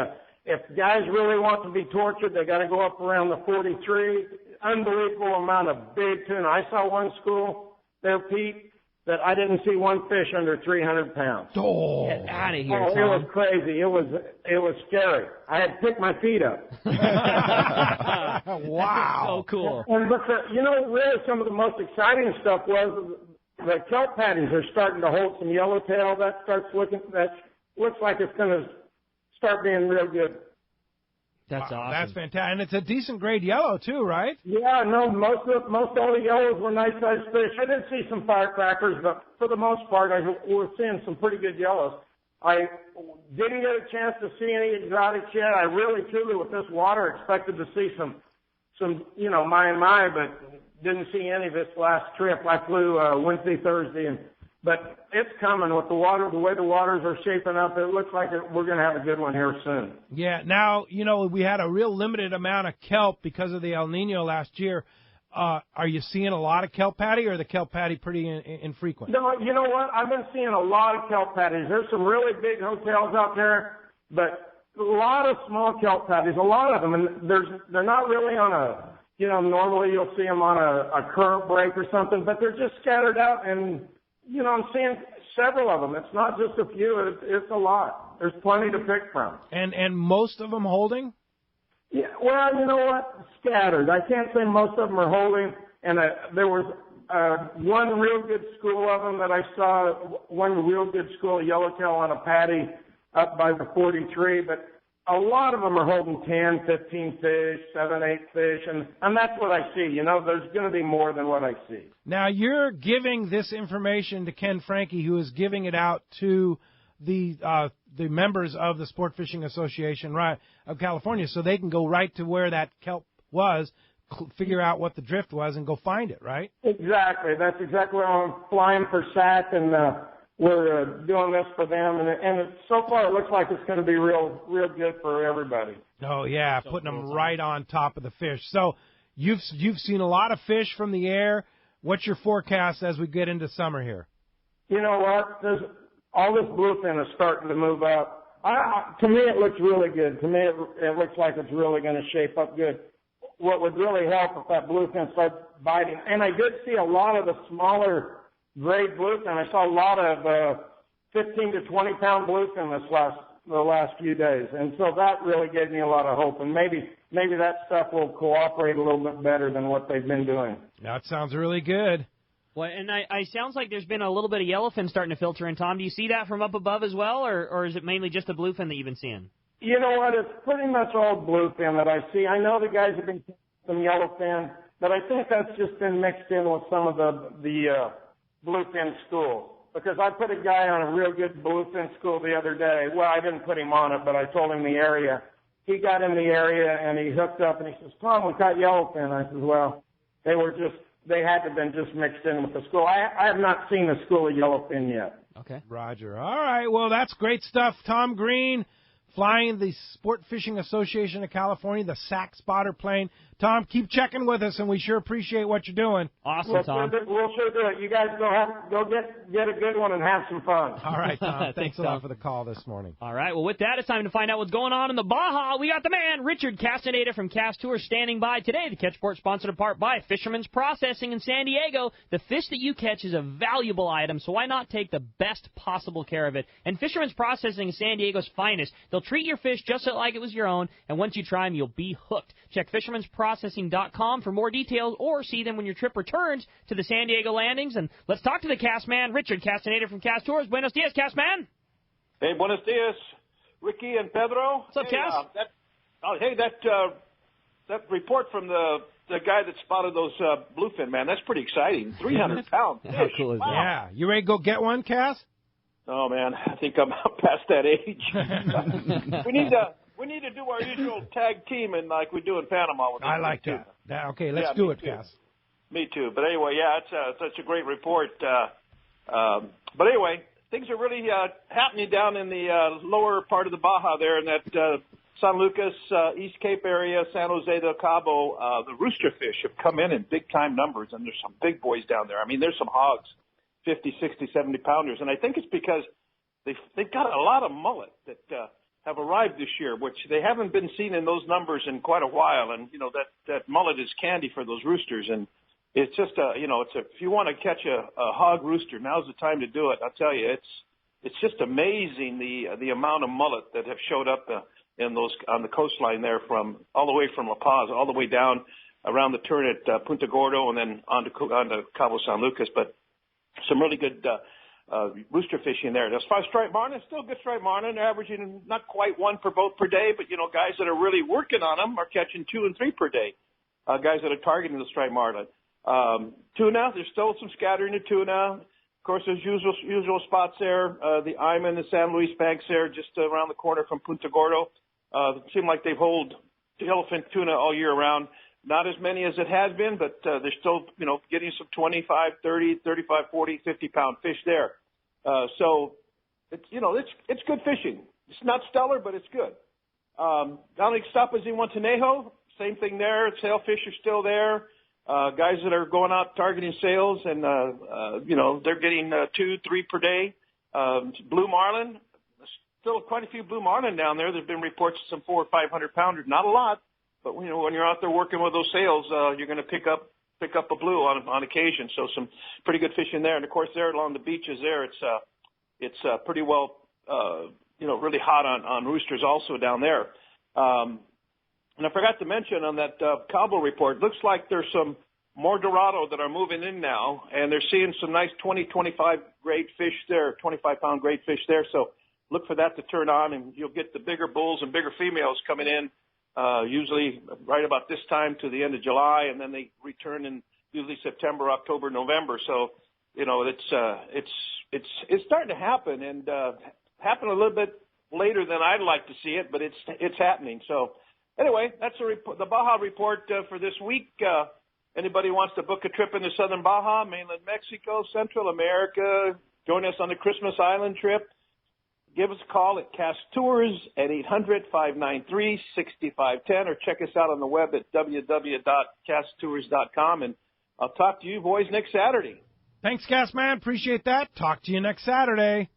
if guys really want to be tortured, they got to go up around the 43. Unbelievable amount of big tuna. I saw one school there, Pete, that I didn't see one fish under 300 pounds. Oh, get out of here, Tom. It was crazy. It was scary. I had to pick my feet up. Wow. So cool. But really some of the most exciting stuff was the kelp patties are starting to hold some yellowtail. That looks like it's going to start being real good. That's awesome. That's fantastic. And it's a decent grade yellow, too, right? Yeah, no, most all the yellows were nice-sized fish. I did see some firecrackers, but for the most part, we're seeing some pretty good yellows. I didn't get a chance to see any exotics yet. I really, truly, with this water, expected to see some my, but didn't see any this last trip. I flew Wednesday, Thursday, but it's coming with the water, the way the waters are shaping up. It looks like we're going to have a good one here soon. Yeah. Now, we had a real limited amount of kelp because of the El Nino last year. Are you seeing a lot of kelp patty, or are the kelp patty pretty infrequent? No, you know what? I've been seeing a lot of kelp patties. There's some really big hotels out there, but a lot of small kelp patties, a lot of them, and they're not really on a, normally you'll see them on a current break or something, but they're just scattered out, and I'm seeing several of them. It's not just a few. It's a lot. There's plenty to pick from. And most of them holding? Yeah, well, you know what? Scattered. I can't say most of them are holding. And there was one real good school of them that I saw, one real good school of yellowtail on a patty up by the 43. But a lot of them are holding 10, 15 fish, 7, 8 fish. And that's what I see. There's going to be more than what I see. Now, you're giving this information to Ken Franke, who is giving it out to the members of the Sport Fishing Association of California, so they can go right to where that kelp was, figure out what the drift was, and go find it, right? Exactly. That's exactly where I'm flying for SAC, and we're doing this for them. And so far, it looks like it's going to be real good for everybody. Oh, yeah, putting them right on top of the fish. So you've seen a lot of fish from the air. What's your forecast as we get into summer here? You know what? All this bluefin is starting to move up. To me, it looks really good. To me, it looks like it's really going to shape up good. What would really help if that bluefin starts biting, and I did see a lot of the smaller grade bluefin. I saw a lot of 15 to 20 pound bluefin the last few days, and so that really gave me a lot of hope. And maybe that stuff will cooperate a little bit better than what they've been doing. That sounds really good. Well, and I sounds like there's been a little bit of yellowfin starting to filter in, Tom. Do you see that from up above as well, or is it mainly just the bluefin that you've been seeing? You know what? It's pretty much all bluefin that I see. I know the guys have been catching some yellowfin, but I think that's just been mixed in with some of the bluefin school. Because I put a guy on a real good bluefin school the other day. Well, I didn't put him on it, but I told him the area. He got in the area and he hooked up and he says, "Tom, we caught yellowfin." I said, "Well, they had to have been just mixed in with the school." I have not seen a school of yellowfin yet. Okay. Roger. All right. Well, that's great stuff. Tom Green, flying the Sport Fishing Association of California, the SAC spotter plane. Tom, keep checking with us, and we sure appreciate what you're doing. Awesome, Tom. We'll sure do it. You guys go get a good one and have some fun. All right, Tom. Thanks a lot for the call this morning. All right. Well, with that, it's time to find out what's going on in the Baja. We got the man, Richard Castaneda from Cast Tours, standing by today. The Catch Report sponsored in part by Fisherman's Processing in San Diego. The fish that you catch is a valuable item, so why not take the best possible care of it? And Fisherman's Processing is San Diego's finest. They'll treat your fish just like it was your own, and once you try them, you'll be hooked. Check fishermansprocessing.com for more details or see them when your trip returns to the San Diego landings. And let's talk to the cast man, Richard Castaneda from Cast Tours. Buenos dias, cast man. Hey, buenos dias, Ricky and Pedro. What's up, Cass? That report from the guy that spotted those bluefin, man, that's pretty exciting. 300 pounds. How cool is that? Yeah. You ready to go get one, Cass? Oh, man, I think I'm past that age. We need to do our usual tag teaming like we do in Panama. I like that. Okay, let's do it, Cass. Me too. But anyway, it's such a great report. But anyway, things are really happening down in the lower part of the Baja there in that San Lucas, East Cape area, San Jose del Cabo. The rooster fish have come in big-time numbers, and there's some big boys down there. I mean, there's some hogs, 50, 60, 70-pounders. And I think it's because they've got a lot of mullet that have arrived this year, which they haven't been seen in those numbers in quite a while. And, you know, that mullet is candy for those roosters. And it's just, if you want to catch a hog rooster, now's the time to do it. I'll tell you, it's just amazing the amount of mullet that have showed up on the coastline there from all the way from La Paz, all the way down around the turn at Punta Gordo and then onto Cabo San Lucas. But some really good rooster fishing there. As far as striped marlin, still good striped marlin. They're averaging not quite one per boat per day, but, guys that are really working on them are catching 2 and 3 per day. Guys that are targeting the striped marlin. Tuna, there's still some scattering of tuna. Of course, there's usual spots there. The Ima and the San Luis banks there, just around the corner from Punta Gordo. It seems like they hold the yellowfin tuna all year round. Not as many as it has been, but they're still, getting some 25, 30, 35, 40, 50-pound fish there. So it's good fishing. It's not stellar, but it's good. Down at Tapas in Montenejo, same thing there. Sailfish are still there. Guys that are going out targeting sails, and they're getting 2, 3 per day. Blue marlin, still quite a few blue marlin down there. There's been reports of some 400 or 500 pounders. Not a lot, but when you're out there working with those sails, you're going to pick up a blue on occasion. So some pretty good fishing there. And of course, there along the beaches there, it's pretty well, really hot on roosters also down there. And I forgot to mention on that Cabo report, looks like there's some more Dorado that are moving in now, and they're seeing some nice 20, 25 grade fish there, 25-pound grade fish there. So look for that to turn on, and you'll get the bigger bulls and bigger females coming in, usually right about this time to the end of July, and then they return in usually September, October, November. So, it's starting to happen, and happen a little bit later than I'd like to see it, but it's happening. So anyway, that's the Baja report for this week. Anybody wants to book a trip into southern Baja, mainland Mexico, Central America, join us on the Christmas Island trip, give us a call at Cast Tours at 800-593-6510 or check us out on the web at www.casttours.com. And I'll talk to you boys next Saturday. Thanks, Cass, man. Appreciate that. Talk to you next Saturday.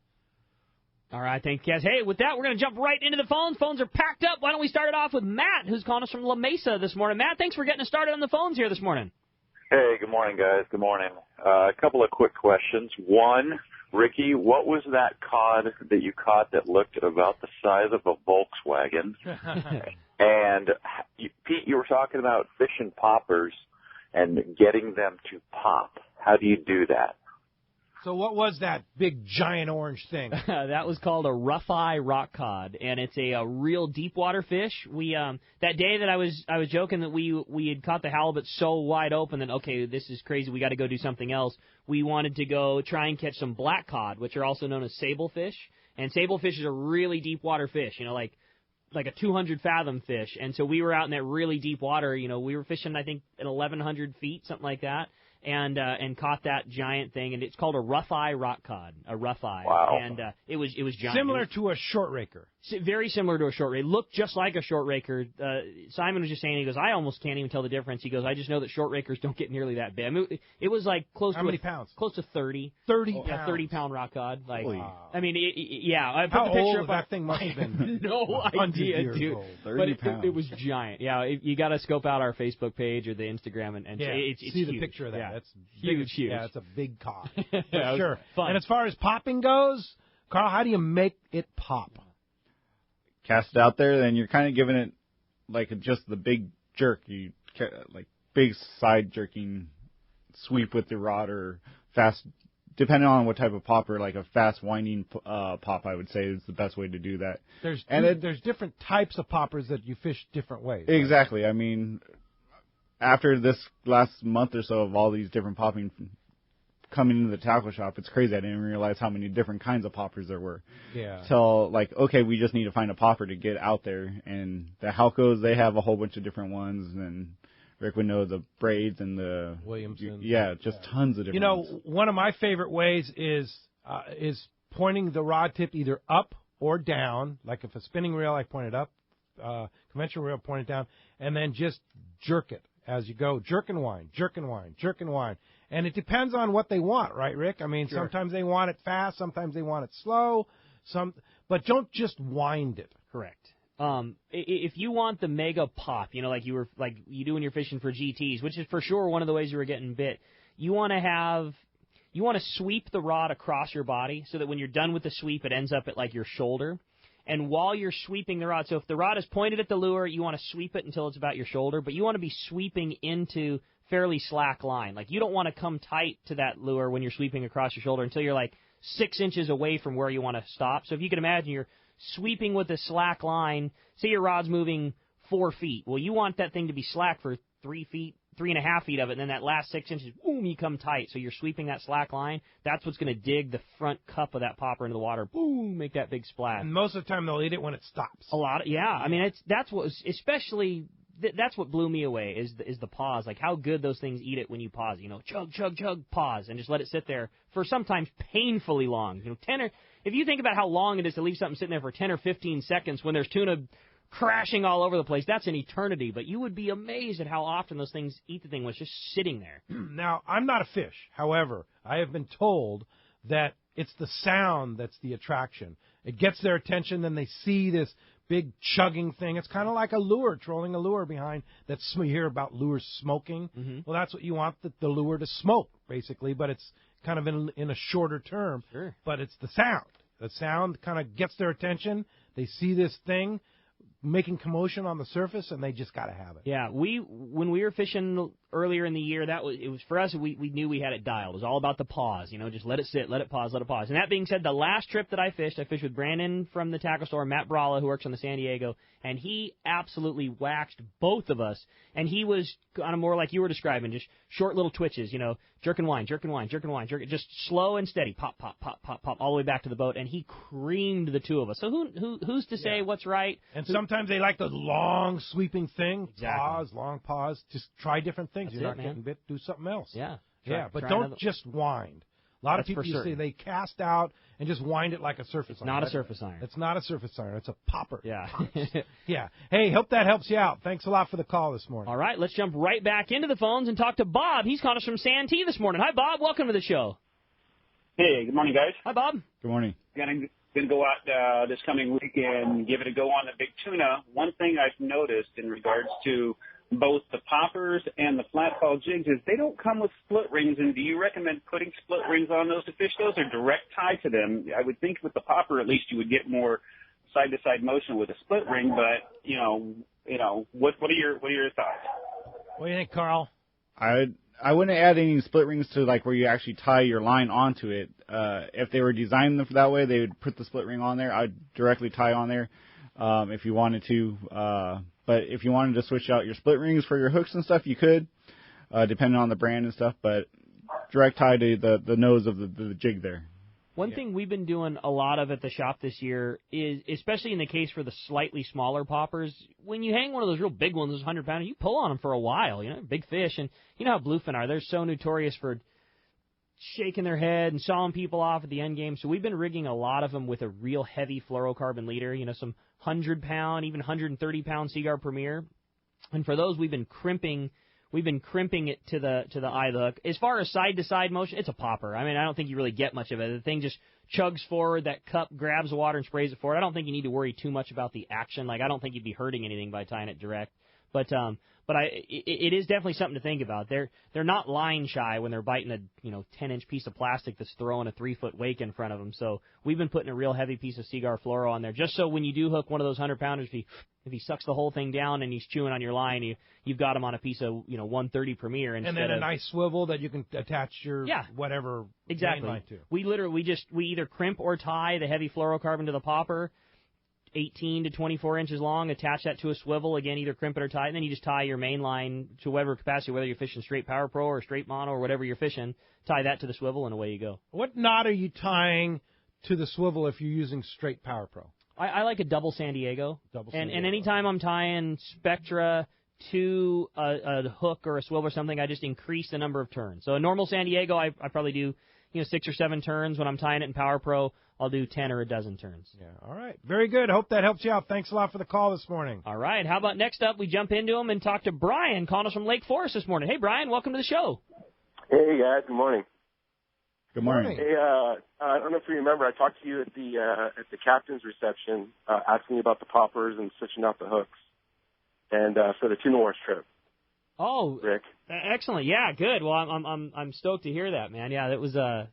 All right, thanks, Cass. Hey, with that, we're going to jump right into the phones. Phones are packed up. Why don't we start it off with Matt, who's calling us from La Mesa this morning. Matt, thanks for getting us started on the phones here this morning. Hey, good morning, guys. Good morning. A couple of quick questions. One, Ricky, what was that cod that you caught that looked about the size of a Volkswagen? And Pete, you were talking about fishing poppers and getting them to pop. How do you do that? So what was that big giant orange thing? That was called a rough eye rock cod, and it's a real deep water fish. We that day that I was joking that we had caught the halibut so wide open that okay, this is crazy, we got to go do something else. We wanted to go try and catch some black cod, which are also known as sablefish. And sablefish is a really deep water fish, like a 200 fathom fish. And so we were out in that really deep water. We were fishing I think at 1,100 feet, something like that. And caught that giant thing, and it's called a rough eye rock cod, a rough eye. Wow. And it was giant. Similar to a short raker. Very similar to a short raker. Looked just like a short raker. Simon was just saying, he goes, I almost can't even tell the difference. He goes, I just know that short rakers don't get nearly that big. I mean, it was like close How to many pounds? Close to 30. 30 pounds. Yeah, 30-pound rock cod. Like, Wow. I mean, yeah. I put How the picture old up. that thing must have been? No idea, dude. 30 but it was giant. Yeah, you got to scope out our Facebook page or the Instagram and it's see huge. the picture of that. Yeah. That's Huge. Yeah, it's a big cod. Yeah, sure. Fun. And as far as popping goes, Carl, how do you make it pop? Cast it out there, then you're kind of giving it like just the big jerk. You like big side jerking sweep with the rod or fast, depending on what type of popper, like a fast winding pop, I would say is the best way to do that. There's different types of poppers that you fish different ways. Exactly. I mean, after this last month or so of all these different popping coming into the tackle shop, it's crazy. I didn't realize how many different kinds of poppers there were. Yeah. So, okay, we just need to find a popper to get out there. And the Halcos, they have a whole bunch of different ones. And Rick would know the braids and the Williamson. Yeah, just tons of different ones. One of my favorite ways is pointing the rod tip either up or down. Like if a spinning reel, I point it up. Conventional reel, point it down. And then just jerk it as you go. Jerk and wind, jerk and wind, jerk and wind. And it depends on what they want, right, Rick? I mean, Sometimes they want it fast, sometimes they want it slow, but don't just wind it. Correct. If you want the mega pop, like you do when you're fishing for GTs, which is for sure one of the ways you were getting bit, you want to sweep the rod across your body so that when you're done with the sweep, it ends up at like your shoulder. And while you're sweeping the rod, so if the rod is pointed at the lure, you want to sweep it until it's about your shoulder, but you want to be sweeping into fairly slack line. Like you don't want to come tight to that lure when you're sweeping across your shoulder until you're like 6 inches away from where you want to stop. So if you can imagine you're sweeping with a slack line, say your rod's moving 4 feet. Well, you want that thing to be slack for 3 feet, 3.5 feet of it, and then that last 6 inches, boom, you come tight. So you're sweeping that slack line. That's what's going to dig the front cup of that popper into the water. Boom, make that big splash. And most of the time they'll eat it when it stops. I mean, that's what blew me away is the pause. Like how good those things eat it when you pause. Chug, chug, chug, pause, and just let it sit there for sometimes painfully long. If you think about how long it is to leave something sitting there for 10 or 15 seconds when there's tuna crashing all over the place, that's an eternity. But you would be amazed at how often those things eat the thing when it's just sitting there. Now, I'm not a fish. However, I have been told that it's the sound that's the attraction. It gets their attention, then they see this big chugging thing. It's kind of like a lure, trolling a lure behind. You hear about lures smoking. Mm-hmm. Well, that's what you want the lure to smoke, basically, but it's kind of in a shorter term. Sure. But it's the sound. The sound kind of gets their attention. They see this thing making commotion on the surface, and they just got to have it. Yeah, when we were fishing earlier in the year, it was for us. We knew we had it dialed. It was all about the pause. Just let it sit, let it pause, let it pause. And that being said, the last trip that I fished with Brandon from the tackle store, Matt Bralla, who works on the San Diego, and he absolutely waxed both of us. And he was kind of more like you were describing, just short little twitches, jerk and wind, jerk and wind, jerk and wind, jerk, just slow and steady, pop, pop, pop, pop, pop, all the way back to the boat. And he creamed the two of us. So who's to say what's right? And sometimes they like the long sweeping thing. Exactly. Pause, long pause. Just try different things. That's You're not man. getting bit. Do something else. Yeah. But try don't just wind. A lot of That's people you see, they cast out and just wind it like a surface iron. Not a surface iron. It's not a surface iron. It's a popper. Yeah. Yeah. Hey, hope that helps you out. Thanks a lot for the call this morning. All right, let's jump right back into the phones and talk to Bob. He's calling us from Santee this morning. Hi, Bob. Welcome to the show. Hey, good morning, guys. Hi, Bob. Good morning. Going to go out this coming week and give it a go on the big tuna. One thing I've noticed in regards to both the poppers and the flat fall jigs is they don't come with split rings. And do you recommend putting split rings on those to fish those, or direct tie to them? I would think with the popper at least you would get more side-to-side motion with a split ring, but what are your thoughts? What do you think, Carl? I wouldn't add any split rings to like where you actually tie your line onto it. If they were designed that way, they would put the split ring on there. I'd directly tie on there if you wanted to. But if you wanted to switch out your split rings for your hooks and stuff, you could, depending on the brand and stuff. But direct tie to the nose of the jig there. One thing we've been doing a lot of at the shop this year is, especially in the case for the slightly smaller poppers, when you hang one of those real big ones, those 100-pounder, you pull on them for a while, big fish. And you know how bluefin are. They're so notorious for shaking their head and sawing people off at the end game. So we've been rigging a lot of them with a real heavy fluorocarbon leader, some 100-pound, even 130-pound Seaguar Premier. And for those, we've been crimping it to the eye of the hook. As far as side-to-side motion, it's a popper. I mean, I don't think you really get much of it. The thing just chugs forward, that cup grabs the water and sprays it forward. I don't think you need to worry too much about the action. Like, I don't think you'd be hurting anything by tying it direct. But it is definitely something to think about. They're not line shy when they're biting a 10-inch piece of plastic that's throwing a 3-foot wake in front of them. So we've been putting a real heavy piece of Seaguar fluoro on there, just so when you do hook one of those 100-pounders, if he sucks the whole thing down and he's chewing on your line, you've got him on a piece of 130 Premier instead of, and then a nice swivel that you can attach your whatever exactly line to. We either crimp or tie the heavy fluorocarbon to the popper, 18 to 24 inches long, attach that to a swivel, again, either crimp it or tie it, and then you just tie your main line to whatever capacity, whether you're fishing straight Power Pro or straight mono or whatever you're fishing, tie that to the swivel, and away you go. What knot are you tying to the swivel if you're using straight Power Pro? I like a double San Diego. And anytime I'm tying Spectra to a hook or a swivel or something, I just increase the number of turns. So a normal San Diego, I probably do 6 or 7 turns. When I'm tying it in Power Pro, I'll do 10 or a dozen turns. Yeah, all right. Very good. Hope that helps you out. Thanks a lot for the call this morning. All right. How about next up, we jump into him and talk to Brian, calling us from Lake Forest this morning. Hey, Brian, welcome to the show. Hey, guys. Good morning. Good morning. Hey, I don't know if you remember, I talked to you at the captain's reception, asking you about the poppers and switching out the hooks, and for the Tuna Wars trip. Oh, Rick. Excellent. Yeah, good. Well, I'm stoked to hear that, man. Yeah, that was a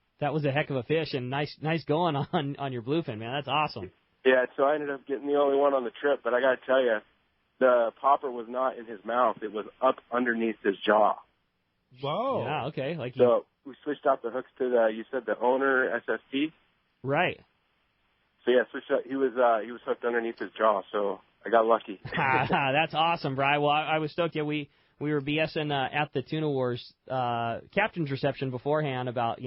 heck of a fish, and nice going on your bluefin, man. That's awesome. Yeah, so I ended up getting the only one on the trip, but I got to tell you, the popper was not in his mouth. It was up underneath his jaw. Whoa. Yeah, okay. So we switched out the hooks to you said the owner SST? Right. So yeah, he was hooked underneath his jaw, so I got lucky. That's awesome, Brian. Well, I was stoked. Yeah, we were BSing at the Tuna Wars captain's reception beforehand about,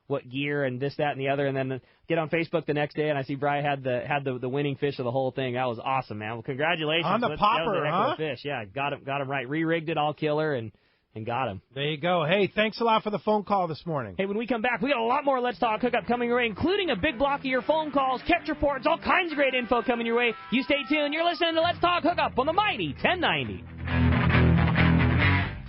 what gear and this, that, and the other, and then get on Facebook the next day, and I see Brian had the winning fish of the whole thing. That was awesome, man. Well, congratulations. On the popper, that was a heck of a fish. Yeah, got him right. Re-rigged it, all killer, and got him. There you go. Hey, thanks a lot for the phone call this morning. Hey, when we come back, we got a lot more Let's Talk Hookup coming your way, including a big block of your phone calls, catch reports, all kinds of great info coming your way. You stay tuned. You're listening to Let's Talk Hookup on the mighty 1090.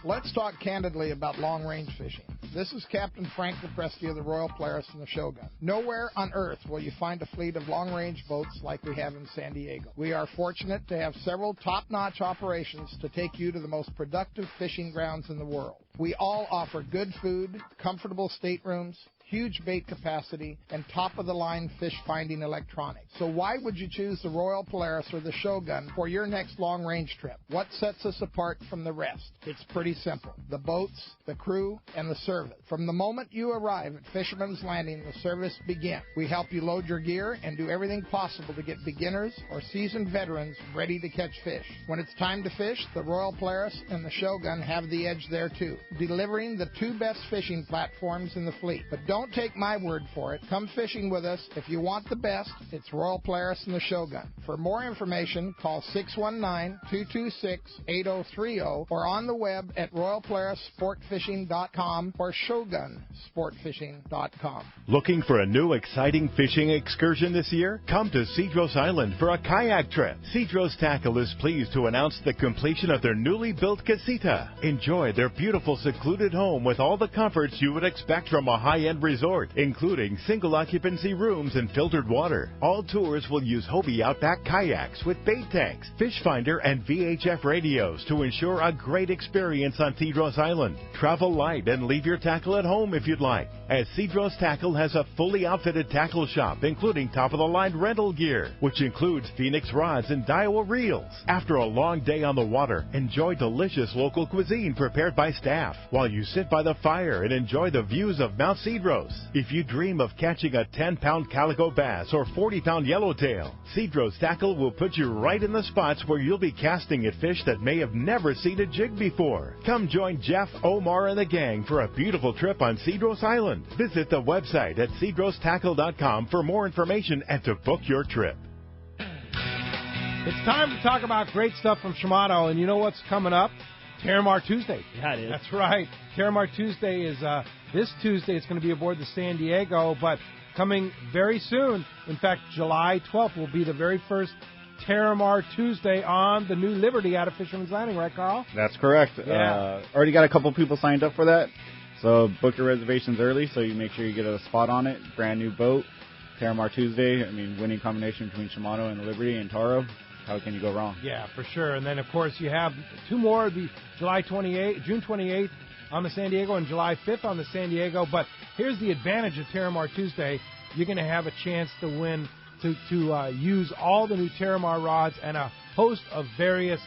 Let's talk candidly about long-range fishing. This is Captain Frank DePresti of the Royal Polaris and the Shogun. Nowhere on Earth will you find a fleet of long-range boats like we have in San Diego. We are fortunate to have several top-notch operations to take you to the most productive fishing grounds in the world. We all offer good food, comfortable staterooms, huge bait capacity, and top-of-the-line fish-finding electronics. So why would you choose the Royal Polaris or the Shogun for your next long-range trip? What sets us apart from the rest? It's pretty simple. The boats, the crew, and the service. From the moment you arrive at Fisherman's Landing, the service begins. We help you load your gear and do everything possible to get beginners or seasoned veterans ready to catch fish. When it's time to fish, the Royal Polaris and the Shogun have the edge there too, delivering the 2 best fishing platforms in the fleet. But don't take my word for it. Come fishing with us. If you want the best, it's Royal Polaris and the Shogun. For more information, call 619-226-8030 or on the web at royalpolarissportfishing.com or shogunsportfishing.com. Looking for a new exciting fishing excursion this year? Come to Cedros Island for a kayak trip. Cedros Tackle is pleased to announce the completion of their newly built casita. Enjoy their beautiful secluded home with all the comforts you would expect from a high-end resort resort, including single occupancy rooms and filtered water. All tours will use Hobie Outback kayaks with bait tanks, fish finder, and VHF radios to ensure a great experience on Cedros Island. Travel light and leave your tackle at home if you'd like, as Cedros Tackle has a fully outfitted tackle shop, including top-of-the-line rental gear, which includes Phoenix rods and Daiwa reels. After a long day on the water, enjoy delicious local cuisine prepared by staff while you sit by the fire and enjoy the views of Mount Cedros. If you dream of catching a 10-pound calico bass or 40-pound yellowtail, Cedros Tackle will put you right in the spots where you'll be casting at fish that may have never seen a jig before. Come join Jeff, Omar, and the gang for a beautiful trip on Cedros Island. Visit the website at cedrostackle.com for more information and to book your trip. It's time to talk about great stuff from Shimano, and you know what's coming up? Terramar Tuesday. Yeah, it is. That's right. Terramar Tuesday is this Tuesday. It's going to be aboard the San Diego, but coming very soon. In fact, July 12th will be the very first Terramar Tuesday on the new Liberty out of Fisherman's Landing, right, Carl? That's correct. Yeah. Already got a couple people signed up for that. So book your reservations early so you make sure you get a spot on it. Brand new boat. Terramar Tuesday. I mean, winning combination between Shimano and Liberty and Taro. How can you go wrong? Yeah, for sure. And then, of course, you have two more, the June 28th on the San Diego and July 5th on the San Diego. But here's the advantage of Terramar Tuesday. You're going to have a chance to win, to use all the new Terramar rods and a host of various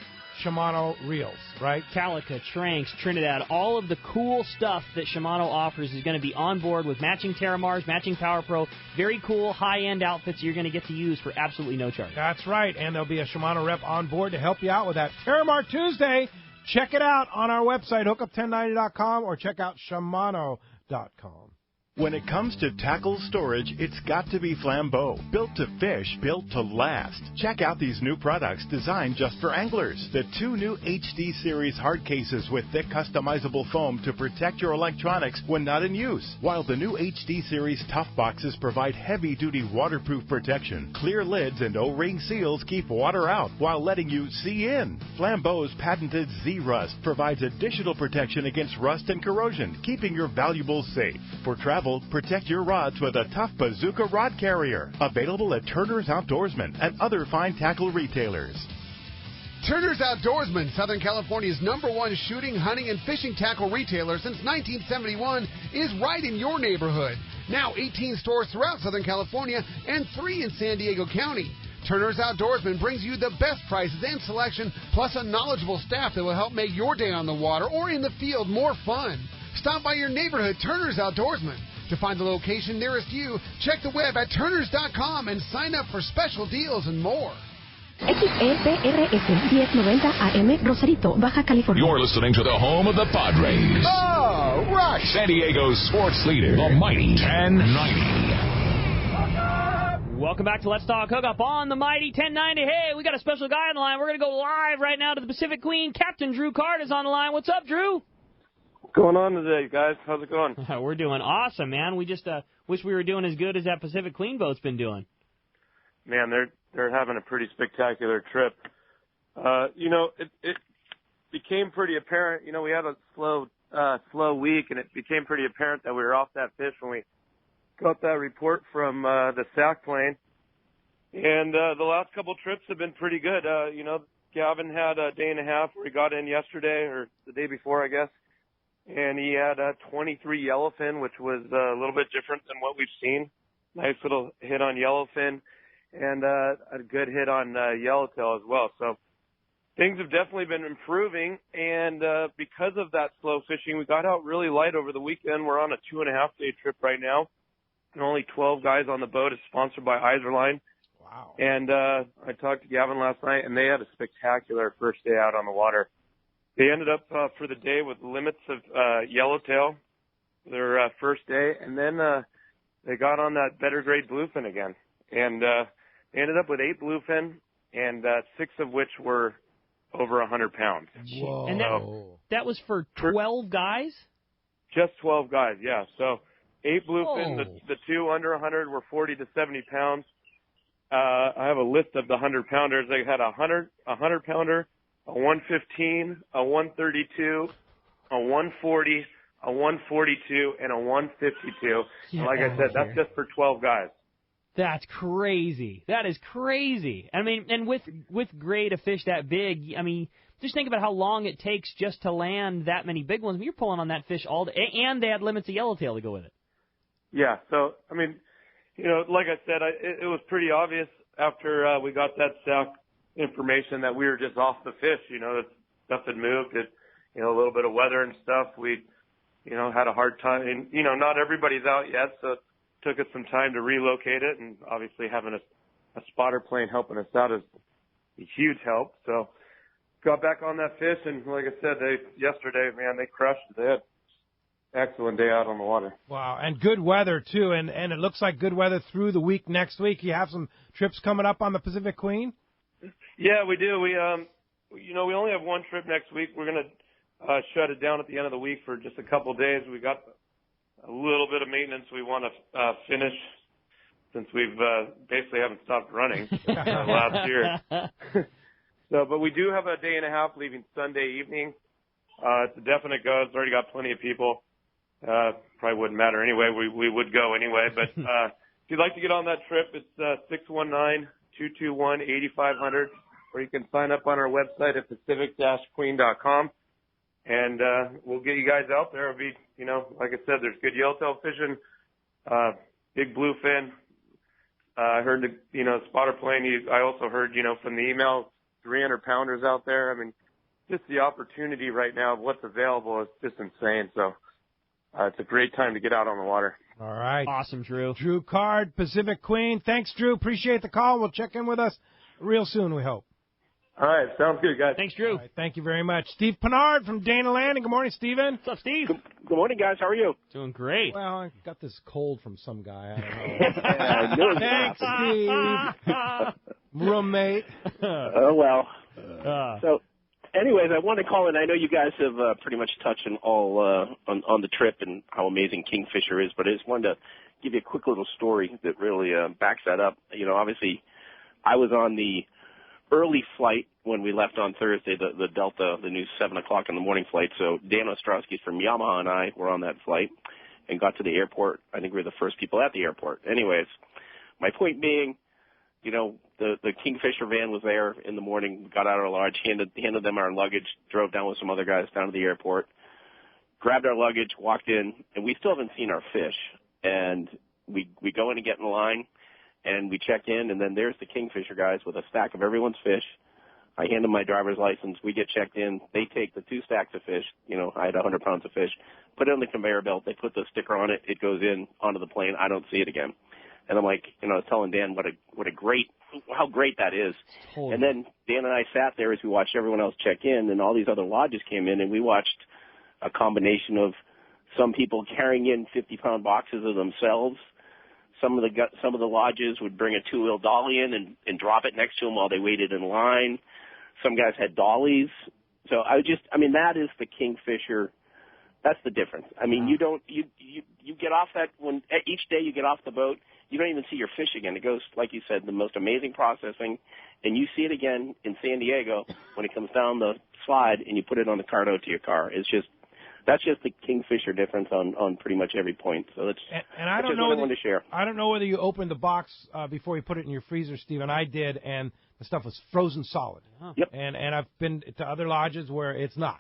Shimano reels, right? Calica, Tranks, Trinidad, all of the cool stuff that Shimano offers is going to be on board with matching Terramars, matching Power Pro, very cool high-end outfits you're going to get to use for absolutely no charge. That's right, and there'll be a Shimano rep on board to help you out with that. Terramar Tuesday, check it out on our website, hookup1090.com, or check out Shimano.com. When it comes to tackle storage, it's got to be Flambeau. Built to fish, built to last. Check out these new products designed just for anglers. The two new HD Series hard cases with thick customizable foam to protect your electronics when not in use. While the new HD Series tough boxes provide heavy-duty waterproof protection. Clear lids and O-ring seals keep water out while letting you see in. Flambeau's patented Z-Rust provides additional protection against rust and corrosion, keeping your valuables safe. For travel, protect your rods with a tough bazooka rod carrier. Available at Turner's Outdoorsman and other fine tackle retailers. Turner's Outdoorsman, Southern California's #1 shooting, hunting, and fishing tackle retailer since 1971, is right in your neighborhood. Now 18 stores throughout Southern California and 3 in San Diego County. Turner's Outdoorsman brings you the best prices and selection, plus a knowledgeable staff that will help make your day on the water or in the field more fun. Stop by your neighborhood Turner's Outdoorsman. To find the location nearest you, check the web at turners.com and sign up for special deals and more. XEPRS 1090 AM, Rosarito, Baja California. You're listening to the home of the Padres. Oh, rush! San Diego's sports leader, the mighty 1090. Welcome back to Let's Talk Hookup on the mighty 1090. Hey, we got a special guy on the line. We're going to go live right now to the Pacific Queen. Captain Drew Card is on the line. What's up, Drew? What's going on today, guys? How's it going? We're doing awesome, man. We just wish we were doing as good as that Pacific Queen boat's been doing. Man, they're having a pretty spectacular trip. It became pretty apparent. We had a slow week, and it became pretty apparent that we were off that fish when we got that report from the SAC plane. And the last couple trips have been pretty good. Gavin had a day and a half where he got in yesterday or the day before, I guess. And he had a 23 yellowfin, which was a little bit different than what we've seen. Nice little hit on yellowfin and a good hit on yellowtail as well. So things have definitely been improving. And because of that slow fishing, we got out really light over the weekend. We're on a 2.5-day trip right now. And only 12 guys on the boat. It's sponsored by Iserline. Wow. And I talked to Gavin last night, and they had a spectacular first day out on the water. They ended up for the day with limits of yellowtail, their first day, and then they got on that better grade bluefin again. And they ended up with 8 bluefin, and 6 of which were over 100 pounds. Whoa. And that was for 12 guys? Just 12 guys, yeah. So 8 bluefin, the 2 under 100 were 40 to 70 pounds. I have a list of the 100-pounders. They had a 100-pounder, a 115, a 132, a 140, a 142, and a 152. And like I said, that's just for 12 guys. That's crazy. That is crazy. I mean, and with grade a fish that big, I mean, just think about how long it takes just to land that many big ones. I mean, you're pulling on that fish all day, and they had limits of yellowtail to go with it. Yeah, so, I mean, you know, like I said, it was pretty obvious after we got that stock information that we were just off the fish. You know, that stuff had moved. You know, a little bit of weather and stuff. We, you know, had a hard time. And, you know, not everybody's out yet, so took us some time to relocate it, and obviously having a spotter plane helping us out is a huge help. So got back on that fish, and like I said, yesterday, man, they crushed it. They had an excellent day out on the water. Wow, and good weather, too, and it looks like good weather through the week next week. You have some trips coming up on the Pacific Queen? Yeah, we do. We, you know, we only have one trip next week. We're going to shut it down at the end of the week for just a couple of days. We got a little bit of maintenance we want to finish since we've basically haven't stopped running last year. So, but we do have a day and a half leaving Sunday evening. It's a definite go. It's already got plenty of people. Probably wouldn't matter anyway. We would go anyway. But if you'd like to get on that trip, it's 619-221-8500, or you can sign up on our website at pacific-queen.com. And we'll get you guys out there. It'll be, you know, like I said, there's good yellowtail fishing, big bluefin. I heard the, you know, spotter plane. I also heard, you know, from the email, 300-pounders out there. I mean, just the opportunity right now of what's available is just insane. So it's a great time to get out on the water. All right. Awesome, Drew. Drew Card, Pacific Queen. Thanks, Drew. Appreciate the call. We'll check in with us real soon, we hope. All right. Sounds good, guys. Thanks, Drew. Right, thank you very much. Steve Pennard from Dana Landing. Good morning, Stephen. What's up, Steve? Good morning, guys. How are you? Doing great. Well, I got this cold from some guy. I don't know. Thanks, Steve. Roommate. Oh, well. So, anyways, I want to call in. I know you guys have pretty much touched on all on the trip and how amazing Kingfisher is, but I just wanted to give you a quick little story that really backs that up. You know, obviously, I was on the early flight when we left on Thursday, the Delta, the new 7 o'clock in the morning flight. So Dan Ostrowski from Yamaha and I were on that flight and got to the airport. I think we were the first people at the airport. Anyways, my point being, you know, the Kingfisher van was there in the morning, got out of our lodge, handed them our luggage, drove down with some other guys down to the airport, grabbed our luggage, walked in, and we still haven't seen our fish. And we go in and get in the line, and we check in, and then there's the Kingfisher guys with a stack of everyone's fish. I hand them my driver's license. We get checked in. They take the 2 stacks of fish. You know, I had 100 pounds of fish. Put it on the conveyor belt. They put the sticker on it. It goes in onto the plane. I don't see it again. And I'm like, you know, I was telling Dan how great that is. Totally. And then Dan and I sat there as we watched everyone else check in, and all these other lodges came in, and we watched a combination of some people carrying in 50-pound boxes of themselves. Some of the lodges would bring a 2-wheel dolly in and drop it next to them while they waited in line. Some guys had dollies. So that is the Kingfisher. That's the difference. I mean, you get off that each day you get off the boat, you don't even see your fish again. It goes, like you said, the most amazing processing, and you see it again in San Diego when it comes down the slide and you put it on the cart out to your car. That's just the Kingfisher difference on pretty much every point. So that's I don't know what I wanted to share. I don't know whether you opened the box before you put it in your freezer, Steve, and I did, and the stuff was frozen solid. Oh. Yep. And I've been to other lodges where it's not.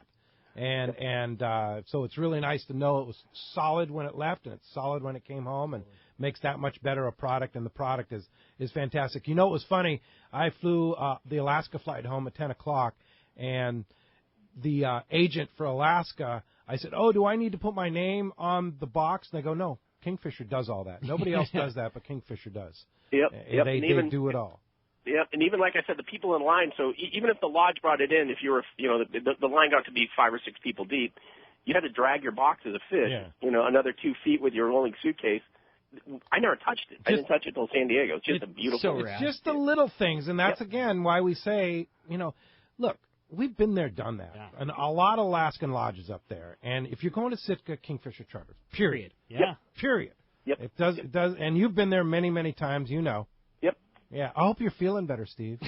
And so it's really nice to know it was solid when it left and it's solid when it came home, and makes that much better a product, and the product is fantastic. You know, it was funny. I flew the Alaska flight home at 10 o'clock, and the agent for Alaska, I said, "Oh, do I need to put my name on the box?" And they go, "No, Kingfisher does all that. Nobody else does that, but Kingfisher does." Yep. They do it all. Yep, and even like I said, the people in line. So even if the lodge brought it in, if you were, you know, the line got to be 5 or 6 people deep, you had to drag your boxes of fish, another 2 feet with your rolling suitcase. I never touched it. I didn't touch it till San Diego. It's just a beautiful. It's just the little things, and that's again why we say, you know, look, we've been there, done that, and a lot of Alaskan lodges up there. And if you're going to Sitka, Kingfisher charters, period. Yeah. Period. Yep. It does, and you've been there many times, you know. Yep. Yeah. I hope you're feeling better, Steve.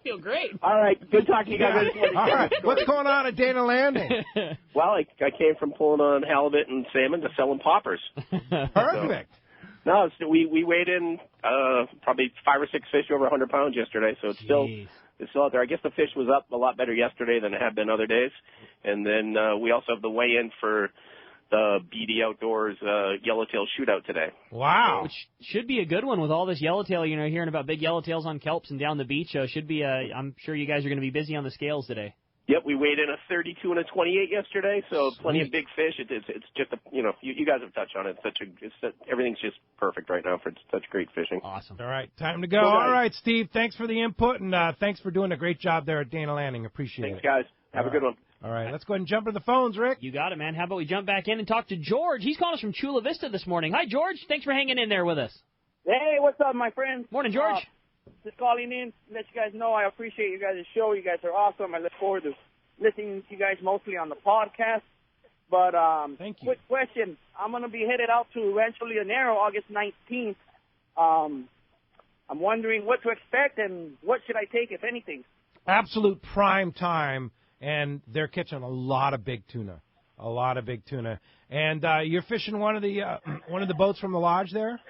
feel great. All right, good talking to you guys. All right, what's going on at Dana Landing? Well, I came from pulling on halibut and salmon to selling poppers. Perfect. No, we weighed in probably 5 or 6 fish over 100 pounds yesterday, so it's still out there. I guess the fish was up a lot better yesterday than it had been other days. And then we also have the weigh-in for the BD Outdoors yellowtail shootout today. Wow. Which should be a good one with all this yellowtail. Hearing about big yellowtails on kelps and down the beach. Should be. I'm sure you guys are going to be busy on the scales today. Yep, we weighed in a 32 and a 28 yesterday, so plenty of big fish. It's just you guys have touched on it. Everything's just perfect right now for such great fishing. Awesome. All right, time to go. All right, Steve, thanks for the input, and thanks for doing a great job there at Dana Landing. Appreciate it. Thanks, guys. Have a good one. All right, let's go ahead and jump to the phones, Rick. You got it, man. How about we jump back in and talk to George? He's calling us from Chula Vista this morning. Hi, George. Thanks for hanging in there with us. Hey, what's up, my friend? Morning, George. Just calling in to let you guys know I appreciate you guys' show. You guys are awesome. I look forward to listening to you guys mostly on the podcast. But thank you. Quick question. I'm going to be headed out to Rancho Leonero August 19th. I'm wondering what to expect and what should I take, if anything. Absolute prime time, and they're catching a lot of big tuna. And you're fishing one of the boats from the lodge there?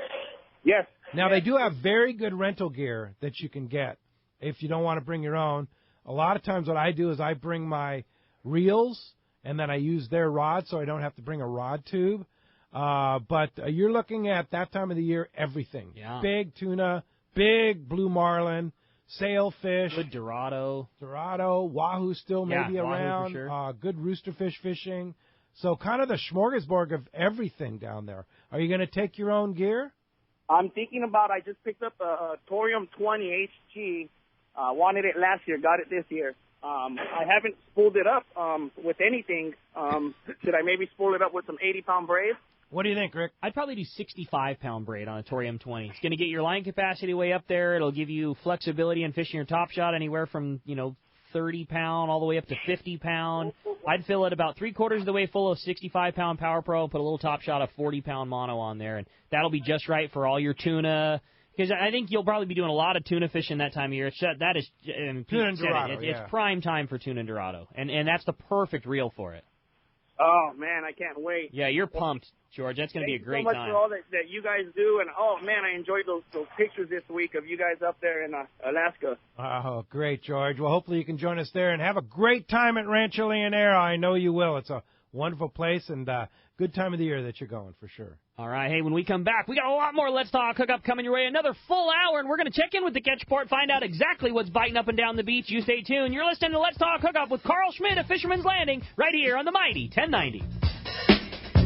Yes. Now, they do have very good rental gear that you can get if you don't want to bring your own. A lot of times what I do is I bring my reels, and then I use their rod so I don't have to bring a rod tube. But you're looking at that time of the year, everything. Yeah. Big tuna, big blue marlin, sailfish. Good Dorado, wahoo still maybe wahoo around. for sure. Good roosterfish fishing. So kind of the smorgasbord of everything down there. Are you going to take your own gear? I'm thinking about, I just picked up a Thorium 20 HG. Wanted it last year, got it this year. I haven't spooled it up with anything. Should I maybe spool it up with some 80-pound braid? What do you think, Rick? I'd probably do 65-pound braid on a Thorium 20. It's going to get your line capacity way up there. It'll give you flexibility in fishing your top shot anywhere from, 30-pound all the way up to 50-pound. I'd fill it about 3/4 of the way full of 65-pound Power Pro, put a little top shot of 40-pound mono on there, and that'll be just right for all your tuna. Because I think you'll probably be doing a lot of tuna fishing that time of year. Tuna and Dorado, it's prime time for tuna and Dorado, and that's the perfect reel for it. Oh, man, I can't wait. Yeah, you're pumped, George. That's going to be a great time. Thank you so much for all that you guys do. And, oh, man, I enjoyed those pictures this week of you guys up there in Alaska. Oh, great, George. Well, hopefully you can join us there and have a great time at Rancho Leonero. I know you will. It's a wonderful place and good time of the year that you're going, for sure. All right, hey, when we come back, we got a lot more Let's Talk Hookup coming your way. Another full hour, and we're going to check in with the Catchport, find out exactly what's biting up and down the beach. You stay tuned. You're listening to Let's Talk Hookup with Carl Schmidt of Fisherman's Landing right here on the Mighty 1090.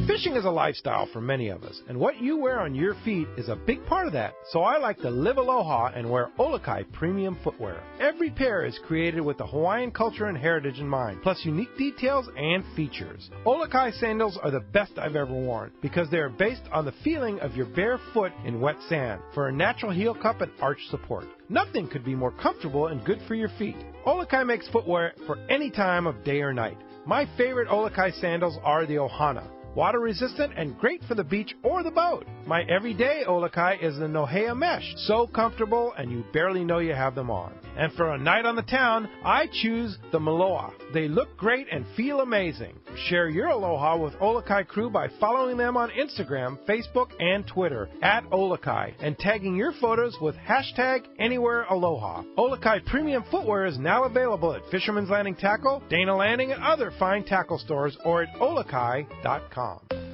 Fishing is a lifestyle for many of us, and what you wear on your feet is a big part of that. So I like to live aloha and wear Olokai premium footwear. Every pair is created with the Hawaiian culture and heritage in mind, plus unique details and features. Olokai sandals are the best I've ever worn because they are based on the feeling of your bare foot in wet sand for a natural heel cup and arch support. Nothing could be more comfortable and good for your feet. Olokai makes footwear for any time of day or night. My favorite Olokai sandals are the Ohana. Water resistant and great for the beach or the boat. My everyday Olokai is the Nohea mesh. So comfortable and you barely know you have them on. And for a night on the town, I choose the Maloa. They look great and feel amazing. Share your aloha with Olokai crew by following them on Instagram, Facebook, and Twitter at Olokai and tagging your photos with hashtag AnywhereAloha. Olokai premium footwear is now available at Fisherman's Landing Tackle, Dana Landing, and other fine tackle stores or at Olokai.com.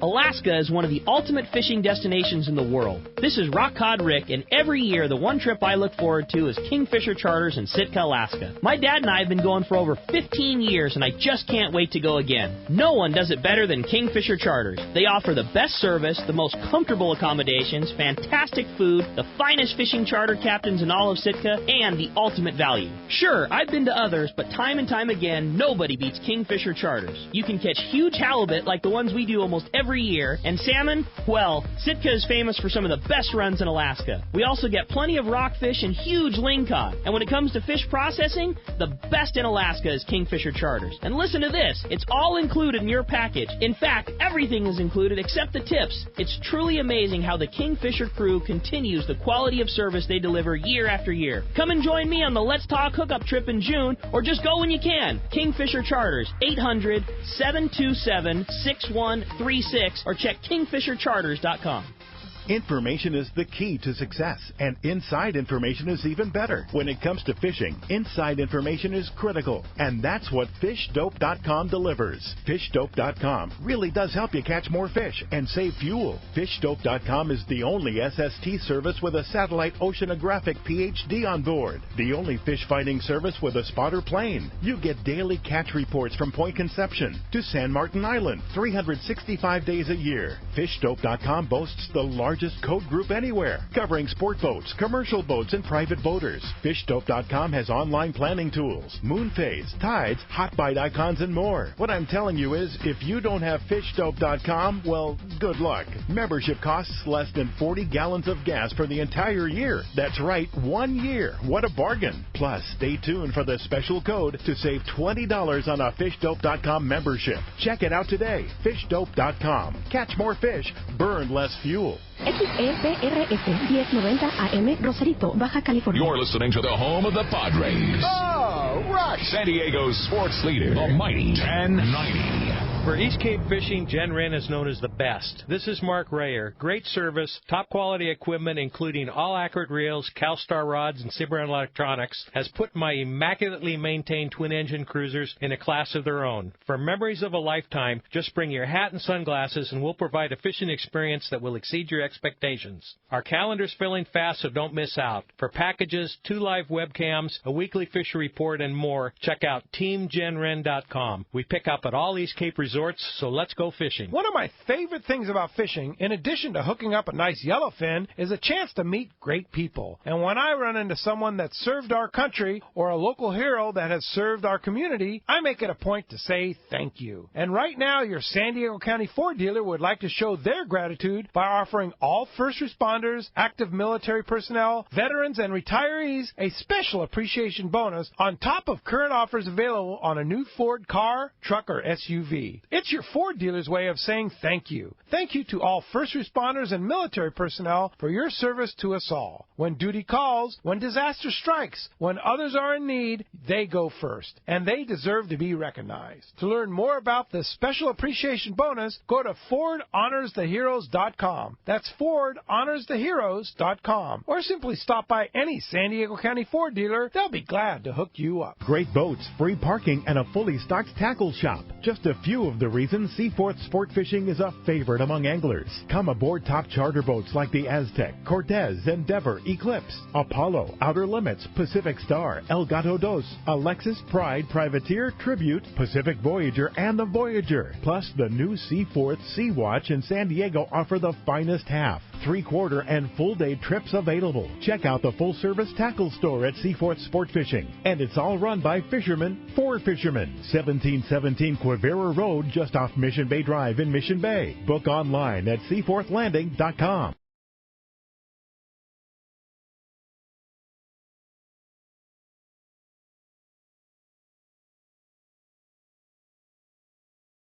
Alaska is one of the ultimate fishing destinations in the world. This is Rock Cod Rick, and every year the one trip I look forward to is Kingfisher Charters in Sitka, Alaska. My dad and I have been going for over 15 years, and I just can't wait to go again. No one does it better than Kingfisher Charters. They offer the best service, the most comfortable accommodations, fantastic food, the finest fishing charter captains in all of Sitka, and the ultimate value. Sure, I've been to others, but time and time again, nobody beats Kingfisher Charters. You can catch huge halibut like the ones we do almost every year, and salmon, well, Sitka is famous for some of the best runs in Alaska. We also get plenty of rockfish and huge lingcod. And when it comes comes to fish processing, the best in Alaska is Kingfisher Charters. And listen to this, it's all included in your package. In fact, everything is included except the tips. It's truly amazing how the Kingfisher crew continues the quality of service they deliver year after year. Come and join me on the Let's Talk Hookup trip in June, or just go when you can. Kingfisher Charters, 800-727-6136, or check kingfishercharters.com. Information is the key to success, and inside information is even better. When it comes to fishing, inside information is critical, and that's what FishDope.com delivers. FishDope.com really does help you catch more fish and save fuel. FishDope.com is the only SST service with a satellite oceanographic PhD on board. The only fish finding service with a spotter plane. You get daily catch reports from Point Conception to San Martin Island, 365 days a year. FishDope.com boasts the largest code group anywhere, covering sport boats, commercial boats, and private boaters. FishDope.com has online planning tools, moon phase, tides, hot bite icons, and more. What I'm telling you is, if you don't have FishDope.com, well, good luck. Membership costs less than 40 gallons of gas for the entire year. That's right, 1 year. What a bargain. Plus, stay tuned for the special code to save $20 on a FishDope.com membership. Check it out today. FishDope.com. Catch more fish, burn less fuel. XEPRS 1090 AM, Rosarito, Baja California. You're listening to the home of the Padres. Oh, right. San Diego's sports leader, the mighty 1090. For East Cape Fishing, Jen Wren is known as the best. This is Mark Rayer. Great service, top quality equipment, including all accurate reels, CalStar rods, and Cimarron electronics, has put my immaculately maintained twin-engine cruisers in a class of their own. For memories of a lifetime, just bring your hat and sunglasses, and we'll provide a fishing experience that will exceed your expectations. Our calendar's filling fast, so don't miss out. For packages, 2 live webcams, a weekly fishery report, and more, check out TeamJenWren.com. We pick up at all East Cape resorts, so let's go fishing. One of my favorite things about fishing, in addition to hooking up a nice yellowfin, is a chance to meet great people. And when I run into someone that served our country or a local hero that has served our community, I make it a point to say thank you. And right now, your San Diego County Ford dealer would like to show their gratitude by offering all first responders, active military personnel, veterans, and retirees a special appreciation bonus on top of current offers available on a new Ford car, truck, or SUV. It's your Ford dealer's way of saying thank you. Thank you to all first responders and military personnel for your service to us all. When duty calls, when disaster strikes, when others are in need, they go first, and they deserve to be recognized. To learn more about this special appreciation bonus, go to FordHonorsTheHeroes.com. That's FordHonorsTheHeroes.com. Or simply stop by any San Diego County Ford dealer. They'll be glad to hook you up. Great boats, free parking, and a fully stocked tackle shop. Just a few of the reasons Seaforth Sport Fishing is a favorite among anglers. Come aboard top charter boats like the Aztec, Cortez, Endeavor, Eclipse, Apollo, Outer Limits, Pacific Star, El Gato Dos, Alexis, Pride, Privateer, Tribute, Pacific Voyager, and the Voyager. Plus, the new Seaforth Sea Watch in San Diego offer the finest half, 3/4, and full-day trips available. Check out the full-service tackle store at Seaforth Sport Fishing. And it's all run by fishermen for fishermen. 1717 Quivira Road, just off Mission Bay Drive in Mission Bay. Book online at seaforthlanding.com.